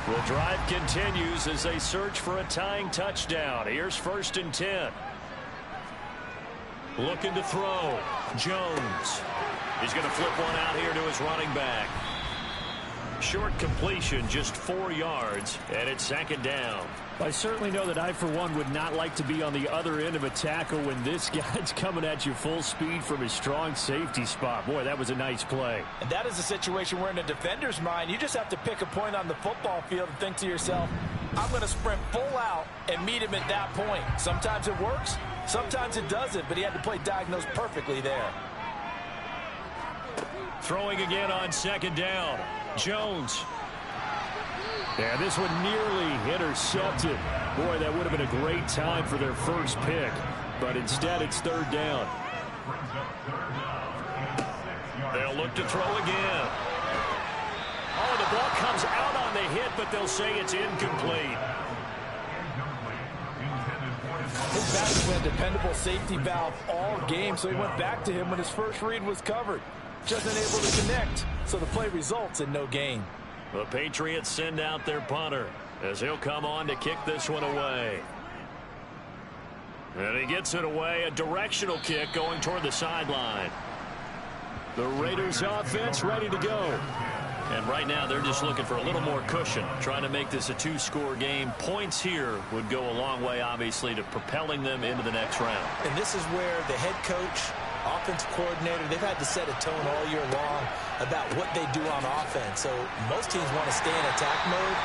The drive continues as they search for a tying touchdown. Here's 1st and 10. Looking to throw. Jones. He's going to flip one out here to his running back. Short completion, just 4 yards, and it's 2nd down. I certainly know that I, for one, would not like to be on the other end of a tackle when this guy's coming at you full speed from his strong safety spot. Boy, that was a nice play. And that is a situation where in a defender's mind, you just have to pick a point on the football field and think to yourself, I'm going to sprint full out and meet him at that point. Sometimes it works, sometimes it doesn't, but he had to play diagnose perfectly there. Throwing again on 2nd down. Jones. Yeah, this one nearly intercepted. Boy, that would have been a great time for their first pick. But instead, it's 3rd down. They'll look to throw again. Oh, the ball comes out on the hit, but they'll say it's incomplete. His back has been a dependable safety valve all game, so he went back to him when his first read was covered. Just unable to connect, so the play results in no gain. The Patriots send out their punter as he'll come on to kick this one away. And he gets it away, a directional kick going toward the sideline. The Raiders offense ready to go. And right now they're just looking for a little more cushion, trying to make this a 2-score game. Points here would go a long way, obviously, to propelling them into the next round. And this is where the head coach, offensive coordinator, they've had to set a tone all year long about what they do on offense. So most teams want to stay in attack mode,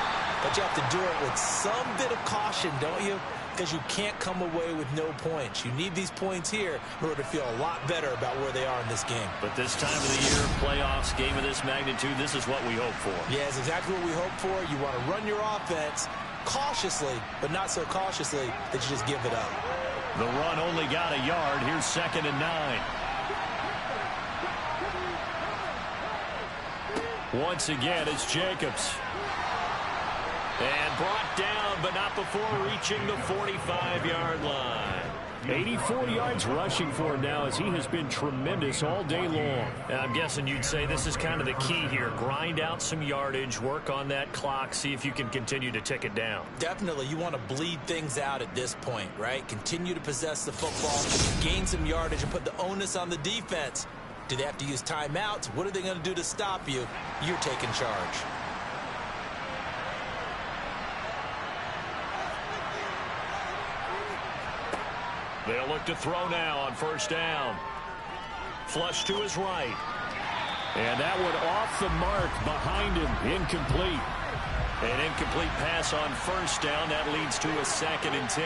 but you have to do it with some bit of caution, don't you? Because you can't come away with no points. You need these points here in order to feel a lot better about where they are in this game. But this time of the year, playoffs, game of this magnitude, this is what we hope for. Yeah, it's exactly what we hope for. You want to run your offense cautiously, but not so cautiously that you just give it up. The run only got a yard. Here's 2nd and 9. Once again, it's Jacobs. And brought down, but not before reaching the 45-yard line. 84 yards rushing for him now as he has been tremendous all day long. And I'm guessing you'd say this is kind of the key here. Grind out some yardage, work on that clock, see if you can continue to tick it down. Definitely, you want to bleed things out at this point, right? Continue to possess the football, gain some yardage, and put the onus on the defense. Do they have to use timeouts? What are they going to do to stop you? You're taking charge. They'll look to throw now on first down. Flush to his right. And that one off the mark behind him. Incomplete. An incomplete pass on first down. That leads to a 2nd and 10.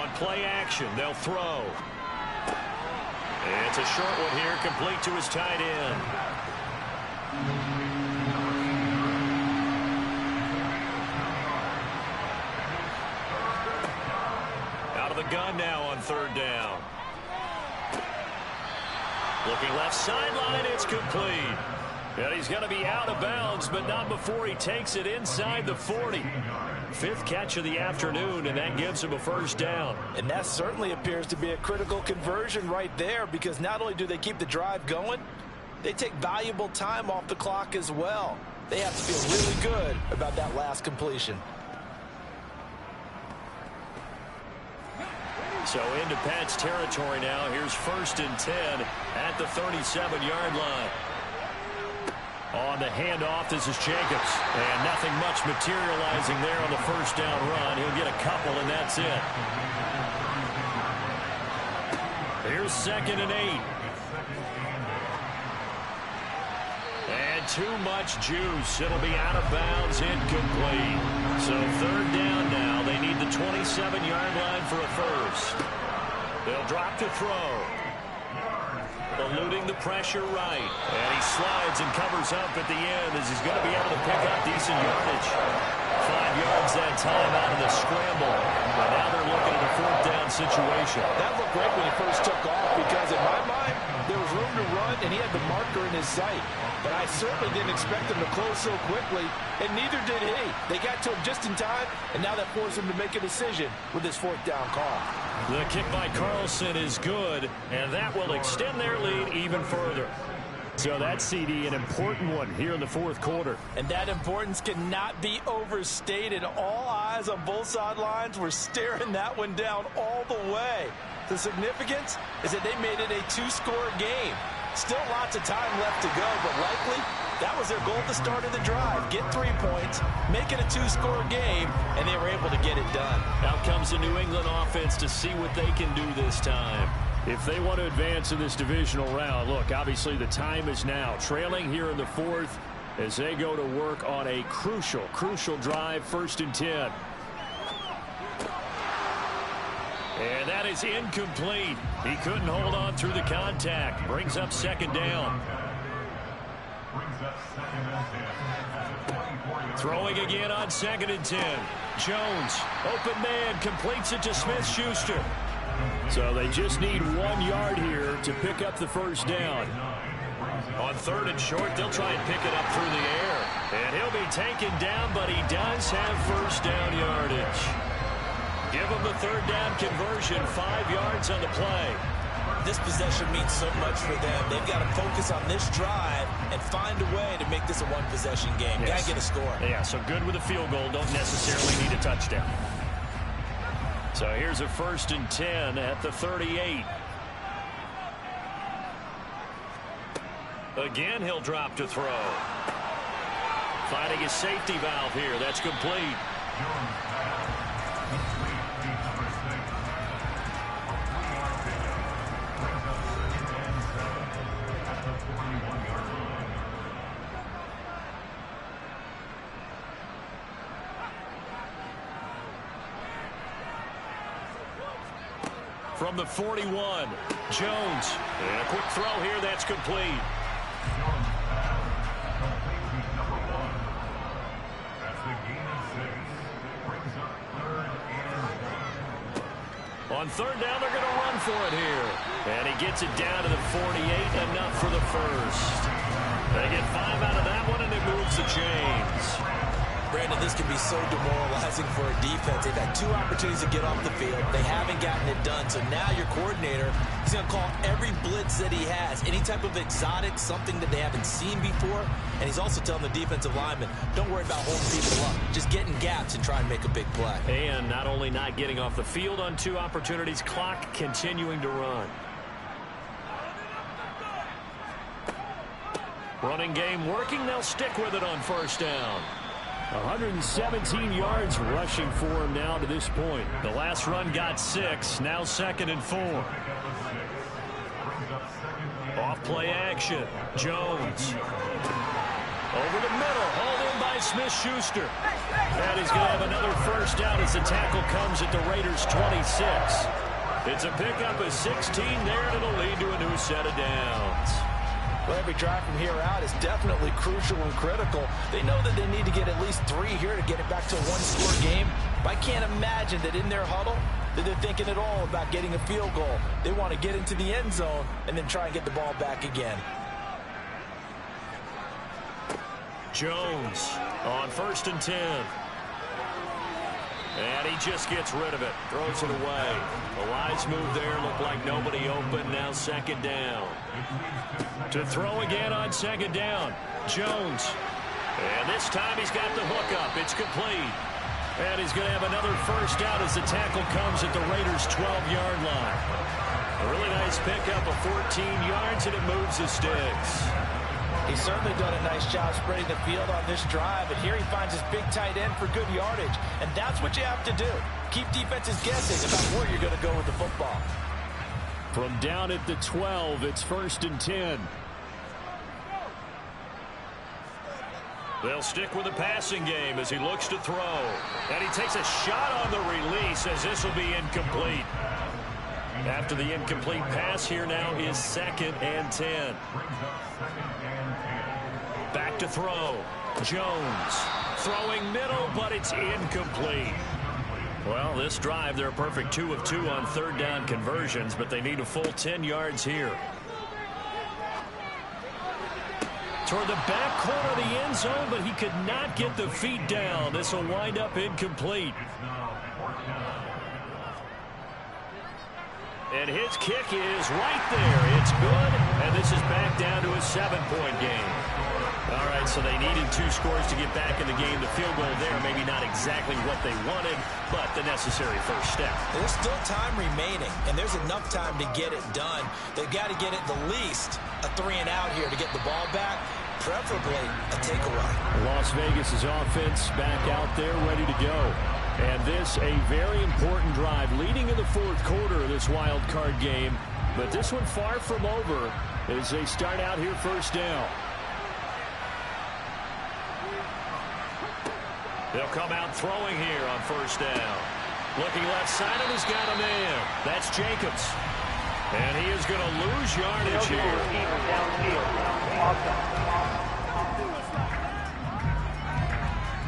On play action, they'll throw. It's a short one here, complete to his tight end. Gun now on 3rd down. Looking left sideline, it's complete. And he's going to be out of bounds, but not before he takes it inside the 40. 5th catch of the afternoon, and that gives him a first down. And that certainly appears to be a critical conversion right there, because not only do they keep the drive going, they take valuable time off the clock as well. They have to feel really good about that last completion. So into Pat's territory now. Here's 1st and 10 at the 37-yard line. On the handoff, this is Jacobs. And nothing much materializing there on the first down run. He'll get a couple, and that's it. Here's 2nd and 8. And too much juice. It'll be out of bounds, incomplete. So 3rd down now. They need the 27-yard line for a first. They'll drop to throw. Eluding the pressure right. And he slides and covers up at the end as he's going to be able to pick up decent yardage. 5 yards that time out of the scramble. But now they're looking at a 4th down situation. That looked great when he first took off, because in my mind, there was room to run and he had the marker in his sight. But I certainly didn't expect him to close so quickly, and neither did he. They got to him just in time, and now that forced him to make a decision with his 4th down call. The kick by Carlson is good, and that will extend their lead even further. So that CD, an important one here in the 4th quarter. And that importance cannot be overstated. All eyes on both sidelines were staring that one down all the way. The significance is that they made it a 2-score game. Still lots of time left to go, but likely that was their goal at the start of the drive. Get 3 points, make it a 2-score game, and they were able to get it done. Out comes the New England offense to see what they can do this time. If they want to advance in this divisional round, look, obviously the time is now. Trailing here in the 4th as they go to work on a crucial drive, 1st and 10. And that is incomplete. He couldn't hold on through the contact. Brings up 2nd down. Throwing again on 2nd and 10. Jones, open man, completes it to Smith-Schuster. So they just need 1 yard here to pick up the first down. On 3rd and short, they'll try and pick it up through the air. And he'll be taken down, but he does have first down yardage. Give him the 3rd down conversion, 5 yards on the play. This possession means so much for them. They've got to focus on this drive and find a way to make this a 1-possession game. Yes. Got to get a score. Yeah, so good with a field goal. Don't necessarily need a touchdown. So here's a 1st and 10 at the 38. Again, he'll drop to throw. Finding his safety valve here. That's complete. From the 41, Jones. And a quick throw here, that's complete. On 3rd down, they're going to run for it here. And he gets it down to the 48, enough for the 1st. They get 5 out of that one, and it moves the chains. Brandon, this can be so demoralizing for a defense. They've had 2 opportunities to get off the field. They haven't gotten it done. So now your coordinator is going to call every blitz that he has, any type of exotic, something that they haven't seen before. And he's also telling the defensive lineman, don't worry about holding people up. Just get in gaps and try and make a big play. And not only not getting off the field on 2 opportunities, clock continuing to run. Running game working. They'll stick with it on first down. 117 yards rushing for him now to this point. The last run got 6. Now 2nd and 4. Off play action. Jones. Over the middle. Hauled in by Smith-Schuster. And he's going to have another first down as the tackle comes at the Raiders' 26. It's a pickup of 16 there, and it'll lead to a new set of downs. Well, every drive from here out is definitely crucial and critical. They know that they need to get at least 3 here to get it back to a 1-score game. But I can't imagine that in their huddle that they're thinking at all about getting a field goal. They want to get into the end zone and then try and get the ball back again. Jones on 1st and 10. And he just gets rid of it. Throws it away. A wise move there. Looked like nobody open. Now 2nd down. To throw again on 2nd down. Jones. And this time he's got the hook up. It's complete. And he's going to have another first down as the tackle comes at the Raiders' 12-yard line. A really nice pickup of 14 yards, and it moves the sticks. He's certainly done a nice job spreading the field on this drive, and here he finds his big tight end for good yardage. And that's what you have to do. Keep defenses guessing about where you're going to go with the football. From down at the 12, it's 1st and 10. They'll stick with the passing game as he looks to throw. And he takes a shot on the release as this will be incomplete. After the incomplete pass, here now is 2nd and 10. Back to throw. Jones throwing middle, but it's incomplete. Well, this drive, they're a perfect 2 of 2 on 3rd down conversions, but they need a full 10 yards here. Toward the back corner of the end zone, but he could not get the feet down. This will wind up incomplete. And his kick is right there. It's good, and this is back down to a 7-point game. All right, so they needed 2 scores to get back in the game. The field goal there, maybe not exactly what they wanted, but the necessary first step. There's still time remaining, and there's enough time to get it done. They've got to get it the least a 3-and-out here to get the ball back, preferably a takeaway. Las Vegas' offense back out there ready to go. And this, a very important drive leading in the 4th quarter of this wild card game. But this one far from over as they start out here first down. They'll come out throwing here on first down. Looking left side, and he's got a man. That's Jacobs. And he is going to lose yardage here.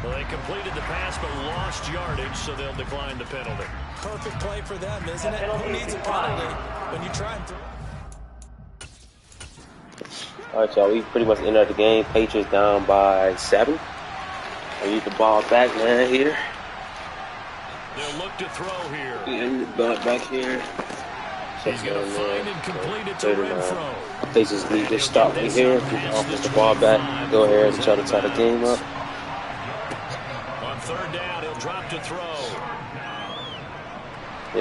Well, they completed the pass but lost yardage, so they'll decline the penalty. Perfect play for them, isn't it? Who needs a penalty when you try and throw? All right, y'all. We pretty much ended the game. Patriots down by 7. I need the ball back, man, here. They'll look to throw here. And back here. He's going to find and complete it to Renfro. They just need to stop me here. Offense the ball back. Go ahead and try to tie the game up. On 3rd down, he'll drop to throw.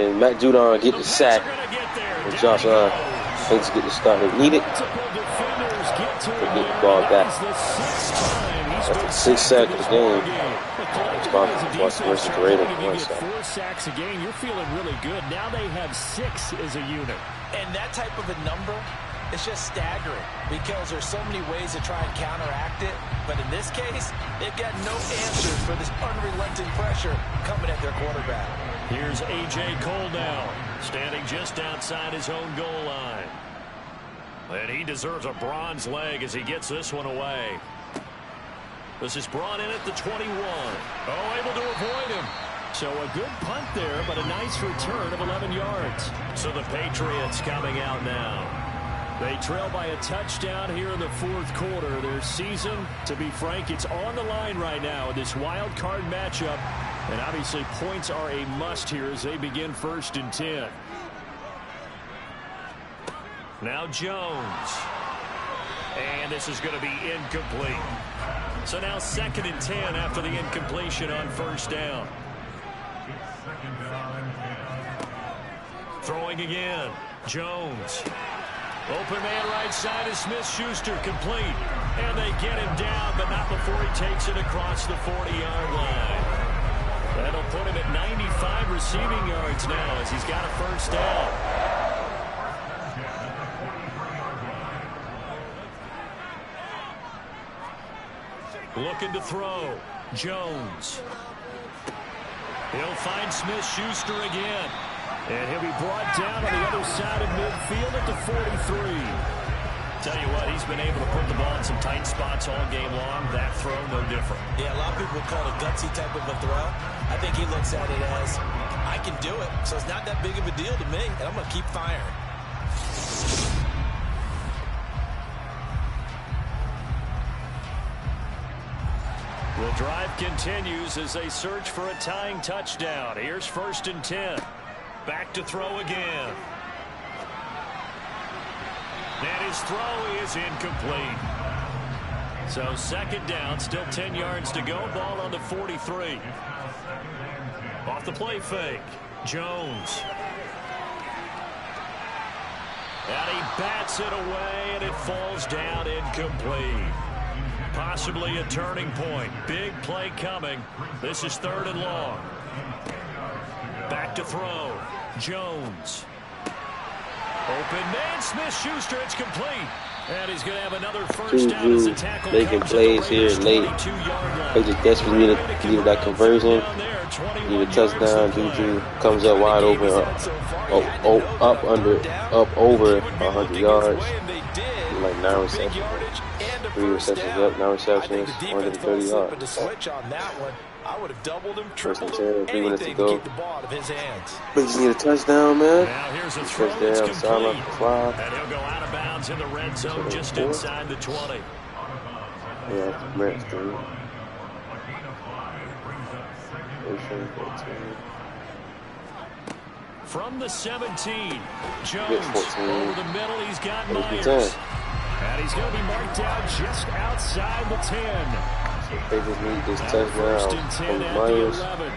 And Matt Judon get the sack. And Josh Hayes get the start he needed. To get the ball back. That's the 6th sack of the game. Plus the rest of the Raiders. 4 sacks a game. You're feeling really good. Now they have 6 as a unit. And that type of a number, it's just staggering because there's so many ways to try and counteract it. But in this case, they've got no answers for this unrelenting pressure coming at their quarterback. Here's A.J. Cole now, standing just outside his own goal line. And he deserves a bronze leg as he gets this one away. This is brought in at the 21. Oh, able to avoid him. So a good punt there, but a nice return of 11 yards. So the Patriots coming out now. They trail by a touchdown here in the fourth quarter. Their season, to be frank, it's on the line right now in this wild card matchup. And obviously points are a must here as they begin 1st and 10. Now Jones. And this is going to be incomplete. So now 2nd and 10 after the incompletion on 1st down. Throwing again. Jones. Open man right side is Smith-Schuster, complete. And they get him down, but not before he takes it across the 40-yard line. That'll put him at 95 receiving yards now as he's got a 1st down. Looking to throw. Jones. He'll find Smith-Schuster again. And he'll be brought down on the other side of midfield at the 43. Tell you what, he's been able to put the ball in some tight spots all game long. That throw, no different. Yeah, a lot of people call it a gutsy type of a throw. I think he looks at it as, I can do it. So it's not that big of a deal to me, and I'm going to keep firing. The drive continues as they search for a tying touchdown. Here's 1st and 10. Back to throw again. And his throw is incomplete. So 2nd down, still 10 yards to go. Ball on the 43. Off the play fake. Jones. And he bats it away, and it falls down incomplete. Possibly a turning point. Big play coming. This is 3rd and long. Back to throw. Jones. Open man. Smith-Schuster. It's complete. And he's going to have another 1st down as the tackle making comes plays here late. line. They just desperately needed that conversion. Need a touchdown. Juju comes up wide open. Up over 100 yards. Like 9 receptions. 3 receptions up, 9 receptions, 130 yards. The switch on that one, I would have doubled him, 1st and tripled 10, him, 3 minutes to anything go. to keep the ball out of his hands. They just need a touchdown, man. Now here's a throw that's Touchdown, sideline complete. for 5. And he'll go out of bounds in the red zone just inside the 20. Yeah, Merritt Street. From the 17, Jones Gets 14. over the middle. He's got There's the Myers. 10. And he's going to be marked down just outside the 10. They just need this Now 1st and 10 touchdown at from the Myers. 11.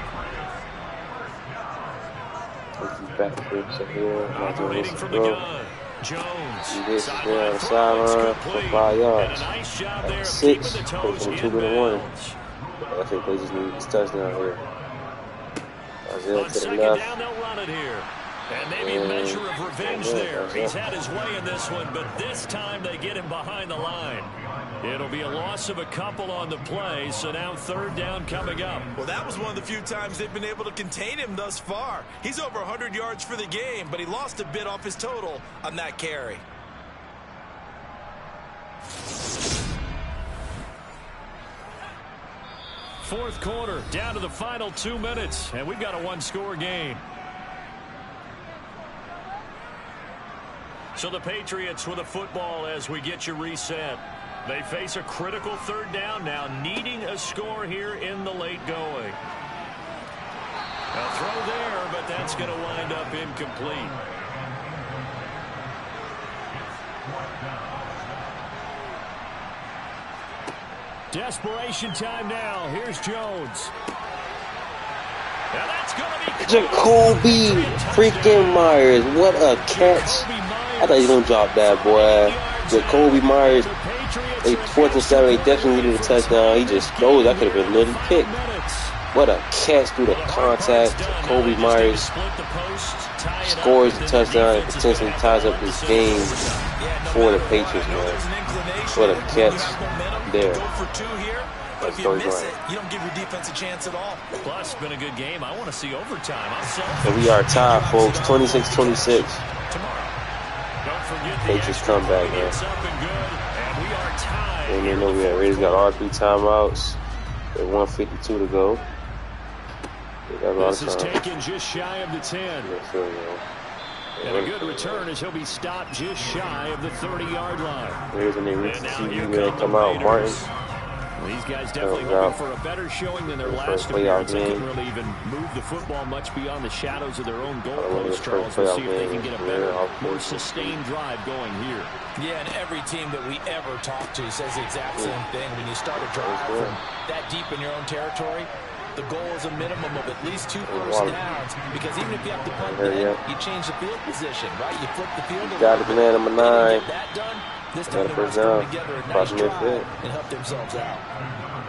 Backflips here. Operating from the gun. Jones. This Sideline down throw. It's sideline for complete. 5 And yards. a nice job there of 6. keeping the toes From in 2-1. bounds. I think they just need this touchdown here. Isaiah On to the 2nd left. down, they'll run it here. And maybe a measure of revenge there. He's had his way in this one, but this time they get him behind the line. It'll be a loss of a couple on the play, so now 3rd down coming up. Well, that was one of the few times they've been able to contain him thus far. He's over 100 yards for the game, but he lost a bit off his total on that carry. Fourth quarter, down to the final 2 minutes, and we've got a one-score game. So the Patriots with a football as we get you reset. They face a critical 3rd down now, needing a score here in the late going. A throw there, but that's going to wind up incomplete. Desperation time now. Here's Jones. And that's going to be Jacoby freaking Myers. What a catch. I thought he was going to drop that, boy. Jacoby Myers, they 4th and 7, they definitely needed a touchdown. He just throws. That could have been a little pick. What a catch through the contact. Jacoby Myers scores the touchdown and potentially ties up this game for the Patriots, man. What a catch there. But if you miss it, you don't give your defense a chance at all. Plus, been a good game. I want to see overtime. So we are tied, folks. 26-26. Don't forget Patriots come back, man. it's up and good, and we are tied. And you know we already got all 3 timeouts. There's 1:52 to go. We got a lot This of is time. taken just shy of the 10. Yeah, sure, man. And a good return as he'll be stopped just shy of the 30-yard line. Here's when they reach And the now TV here man come come the out, Martin. Raiders. These guys definitely Comes looking out. for a better showing than their First last playoff appearance. They game. couldn't really even move the football much beyond the shadows of their own goal One of post, the Charles. first We'll playoff see if they can games get a in better, their more offense. sustained drive going here. Yeah, and every team that we ever talk to says the exact same thing. When you start a drive from that deep in your own territory, the goal is a minimum of at least 2 first downs, because even if you have to punt then, you change the field position, right? You flip the field a Got little it, man, number 9. Get that done. This Got time a they first want to down. come together a nice Possibly drive fit. and help themselves out.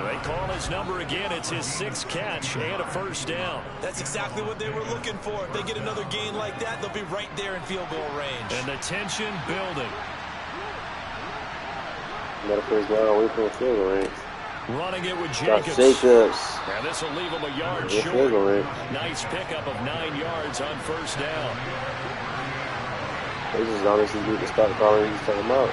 They call his number again. It's his 6th catch and a first down. That's exactly what they were looking for. If they get another gain like that, they'll be right there in field goal range. And the tension building. Got a first down away from the field goal range. Running it with Josh Jacobs. Jacobs. Now this will leave him a yard Good field goal short. range. Nice pickup of 9 yards on first down. This is honestly good to start calling these timeouts.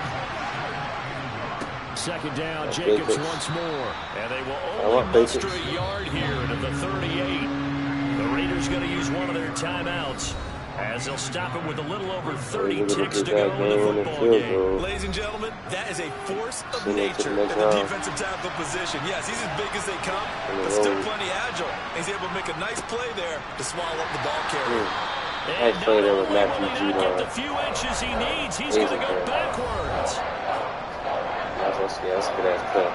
Second down, That's Jacobs Jacobs. once more. And they will I only want muster Patriots. a yard here to the 38. The Raiders going to use one of their timeouts as they'll stop it with a little over 30 ticks to go in the football game. Ladies and gentlemen, that is a force of Send it to nature the in next the round. defensive tackle position. Yes, he's as big as they come, In the but still road. plenty agile. He's able to make a nice play there to swallow up the ball carrier. Nice play there with Matthew Will he not get the Judon. few inches he needs? He's going to go backwards. That's a good ass play.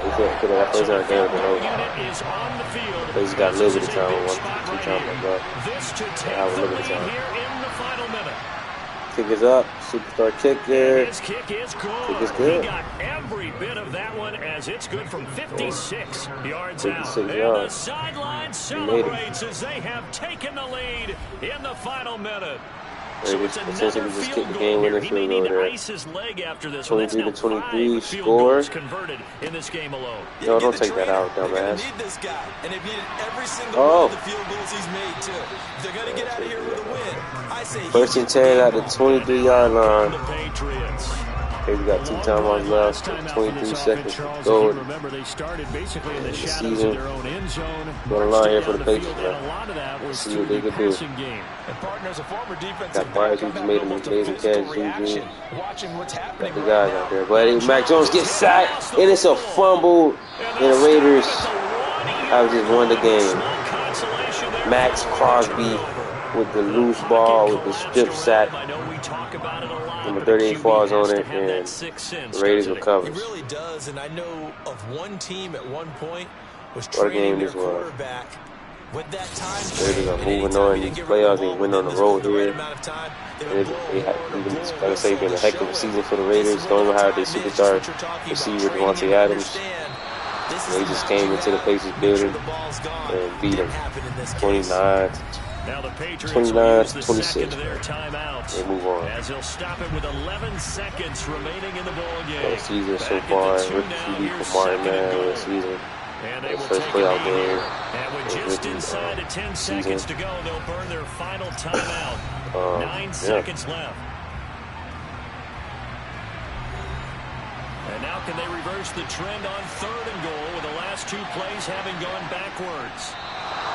He could have that first down there, but no. Unit is on the field. They just got a little bit of time, Big 1-2 spot times right like here. that. This to take have a the little lead bit of time. here in the final minute. Kick is up. Superstar kicker. His kick is good. Kick is good. He got every bit of that one as it's good from 56 yards 56 out. And the yards. sideline made it. celebrates as they have taken the lead in the final minute. So Raiders it's another essentially just field kicked the goal game here. winner He may field need goal to there. ice his leg after this one. That's 23 now to 23 5 field score. goals converted in this game alone. No, Get don't the take that trainer. out, They're going dumbass. to need this guy, and they've needed every single Oh. one of the field goals he's made, too. If they're going to get out of here with a win, I say First and 10 at the 23-yard line. The Patriots. Okay, we got 2 timeouts left. 23 seconds to Charles, go. if you remember, they started basically in the shadows season. of their own end zone. Got a line marched here down for the the Patriots, field, man. and a lot of that was See through what they the can do. passing game. And partners, a former defensive Got Myers, back, who's I'm made having an almost a amazing physical catch, reaction Juju. watching what's happening Got the right guys now. out there. But Mac Jones gets sacked, and it's a fumble. And the Raiders have just won the game. Max Crosby with the loose ball, with the strip sack. Number 38 falls on it, and the Raiders He recovers. really does, and I know of one team at one point was What a game training their this was. quarterback with that time Raiders frame, are and moving anytime on you these didn't get rid playoffs. of the They ball win on the within road the right here. amount of time, they It, would blow it, a like I whistle say, been a to heck show of a it. season for the This Raiders. is Don't know what how the their time is, superstar what you're talking about, receiver training Devontae and Adams. understand. This They is just the came match into the you Pacers have. Make sure building the ball's gone. and beat Didn't them happen in this case. 29. Now the Patriots 29 will use the 26. second of their timeouts. They move on. As he'll stop it with 11 seconds remaining in the ball game. The season so Back at far, the 2 rookie now, QB here's for Martin, second and man, goal. this season. And they Their will first take a playoff knee game. here. And with Their just rookie, inside of 10 season. seconds to go, they'll burn their final timeout. 9 yeah. seconds left. And now can they reverse the trend on 3rd and goal with the last 2 plays having gone backwards?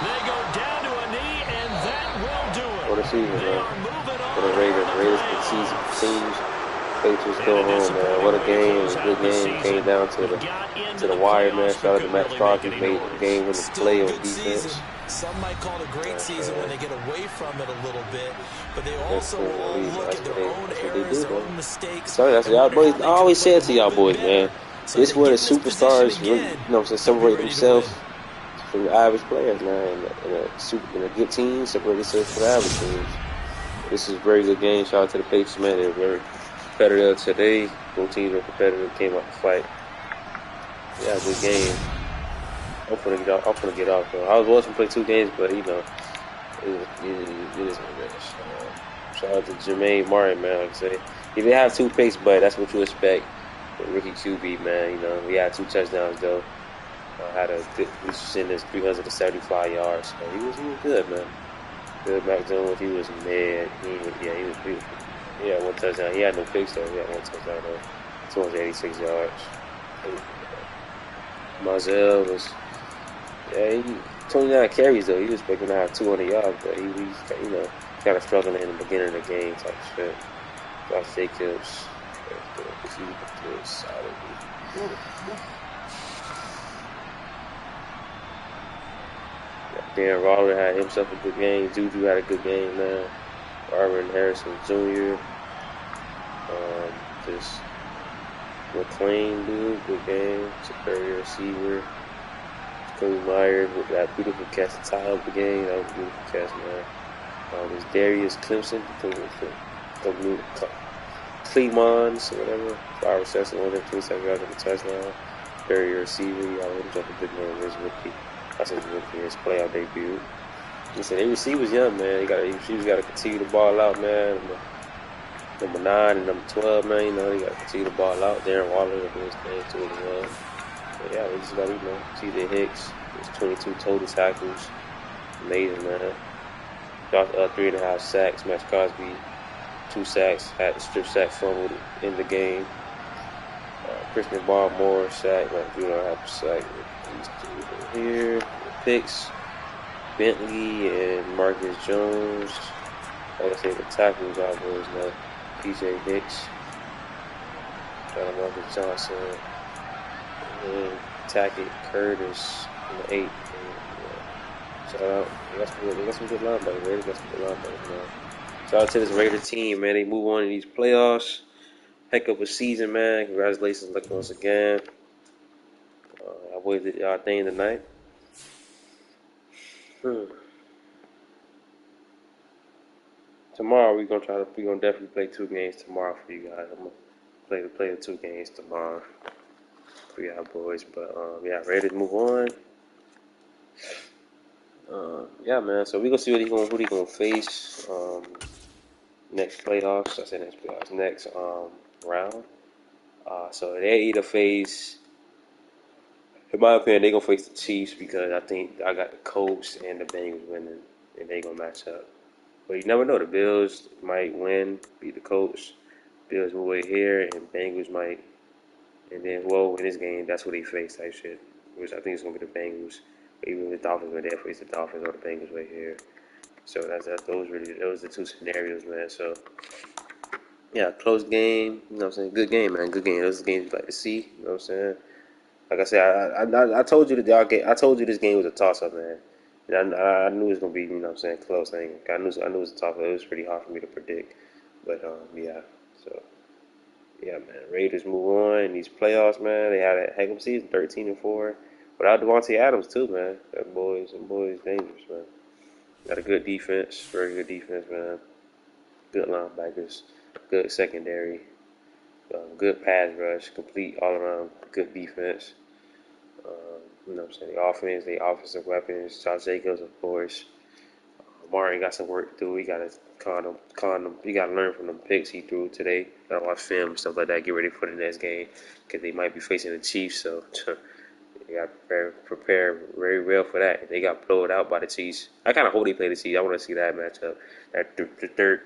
They go down to a knee, and that will do it. What a season, They man. are moving on For the Raiders. the Raiders play. can season continues. Patriots go home, man. What a game. It was a good game. Came down to the wire, man. Shout out to Max Crosby. Made the game winning play on defense. Some might call it a great season when they get away from it a little bit, but they That's also cool. all look That's at their what they- own that's what they errors, do, their man. own mistakes. Sorry, that's y'all boys. I always say it to y'all boys, man. This is where the superstars really, separate themselves from the average players, man. In a good team, separate themselves from the average teams. This is a very good game. Shout out to the Patriots, man. They're very competitive today. Both teams were competitive. Came out to fight. Yeah, good game. I'm gonna get off. Though. I was watching play 2 games, but you know, it is what it is. Shout out to Jermaine Martin, man. Like I say, he didn't have 2 picks, but that's what you expect. The rookie QB, man. You know, he had 2 touchdowns though. Had a good, he was in his 375 yards. So he was good, man. Good Mac Jones. He was mad. He had 1 touchdown. He had no picks though. He had 1 touchdown though. 286 yards. Mazel was, 29 carries though. He was expecting to have 200 yards, but he you know, kind of struggling in the beginning of the game type shit. Josh Jacobs, Dan Roller had himself a good game. Juju had a good game, man. Marvin Harrison Jr. Just McLean, dude, good game. Superior receiver. Cody Myers with that beautiful catch to tie up the game. That was a beautiful catch, man. There's Darius Clemson, Clemons, or whatever. 5 receptions, 127 yards on the touchdown. Superior receiver. He had himself a good game. His rookie. That's his rookie, his playoff debut. He said, their receivers young, man. Receivers got to continue to ball out, man. Number 9 and number 12, man. You know, they got to continue to ball out. Darren Waller doing his thing too as well. But yeah, we just got to, you know, T.J. Hicks. There's 22 total tackles. Amazing, man. Dropped 3.5 sacks. Max Crosby, 2 sacks. Had the strip sack fumble in the game. Christian Barmore sack. Like, you know, have a sack. These two here. Picks. Bentley and Marcus Jones. Like I say, the tackles out there is now P.J. Hicks. Marcus Johnson. And Tackett Curtis in the 8. Shout out. They got some good linebackers. Raiders got some good linebackers, man. Shout out to this Raider team, man. They move on to these playoffs. Heck of a season, man. Congratulations, once again. I boys did y'all thing tonight. Tomorrow we're gonna definitely play 2 games tomorrow for you guys. I'm gonna play the 2 games tomorrow for y'all boys. But yeah, Raiders move on. Yeah, man. So we gonna see who they gonna face next playoffs. I say next playoffs, next round. So they either face, in my opinion, they gonna face the Chiefs because I think I got the Colts and the Bengals winning, and they gonna match up. But you never know. The Bills might win, beat the Colts. Bills will wait here, and Bengals might. And then, in this game, that's what they face type shit. Which I think it's gonna be the Bengals. But even if the Dolphins were there, face the Dolphins or the Bengals right here. So those are the 2 scenarios, man. So yeah, close game. You know what I'm saying? Good game, man. Good game. Those are the games you like to see. You know what I'm saying? Like I said, I told you I told you this game was a toss-up, man. And I knew it was gonna be, you know what I'm saying, close. I knew it was a toss-up. It was pretty hard for me to predict. But yeah. So yeah, man. Raiders move on in these playoffs, man. They had a heck of a season, 13-4. Without Devontae Adams too, man. That boy's dangerous, man. Got a good defense, very good defense, man. Good linebackers, good secondary, good pass rush, complete all around good defense. You know what I'm saying? The offense, the offensive weapons. Josh Jacobs, of course. Martin got some work to do. He got to con him. You got to learn from them picks he threw today. Got to watch film and stuff like that. Get ready for the next game because they might be facing the Chiefs. So you got to prepare very well for that. If they got blown out by the Chiefs, I kind of hope they play the Chiefs. I want to see that matchup.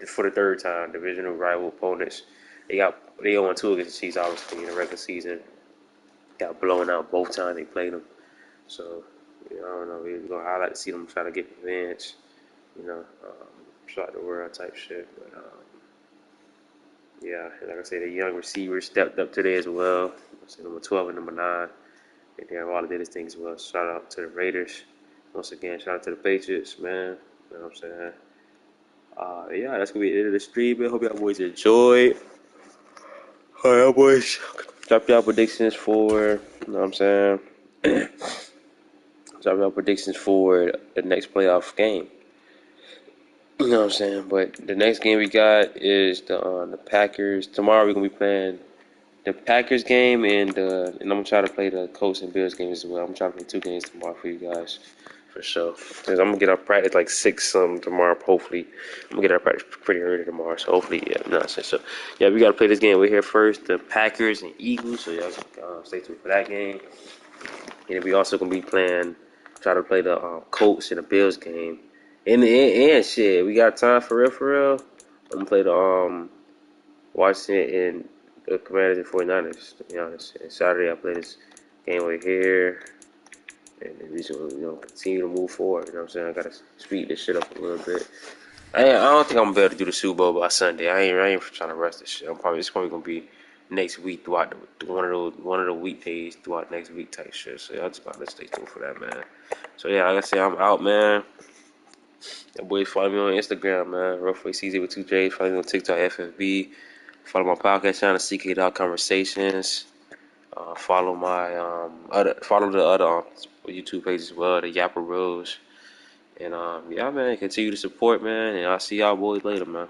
For the third time, divisional rival opponents. They 0-2 against the Chiefs, obviously, in the regular season. Got blown out both times they played them. So, I don't know. I like to see them try to get revenge. Shot the world type shit. But, yeah, like I said, the young receivers stepped up today as well. Number 12 and number 9. And Darren Waller did his thing as well. Shout out to the Raiders. Once again, shout out to the Patriots, man. You know what I'm saying? Yeah, that's going to be the end of the stream, man. Hope y'all boys enjoyed. All right, y'all boys. Drop y'all predictions for, you know what I'm saying? Drop y'all predictions for the next playoff game. You know what I'm saying? But the next game we got is the Packers. Tomorrow we're going to be playing the Packers game, and I'm going to try to play the Colts and Bills games as well. I'm trying to play 2 games tomorrow for you guys, for sure. Because I'm going to get our practice like 6-something tomorrow, hopefully. I'm going to get our practice pretty early tomorrow, so hopefully, So, yeah, we got to play this game. We're here first, the Packers and Eagles, so y'all stay tuned for that game. And we also going to be try to play the Colts and the Bills game. And shit, we got time for real. I'm going to play the Washington and the Commanders and 49ers, to be honest. And Saturday I play this game over here. And we just continue to move forward. You know what I'm saying? I got to speed this shit up a little bit. I don't think I'm gonna be able to do the Super Bowl by Sunday. I ain't trying to rush this shit. It's probably gonna be next week throughout one of the weekdays throughout next week type shit. So I just gotta stay tuned for that, man. So yeah, like I say, I'm out, man. That boy follow me on Instagram, man. Roughly CZ with 2J's. Follow me on TikTok, FFB. Follow my podcast channel, CK Dog Conversations. Follow my follow the other YouTube page as well, the Yapper Rose. And yeah, man, continue to support, man. And I'll see y'all boys later, man.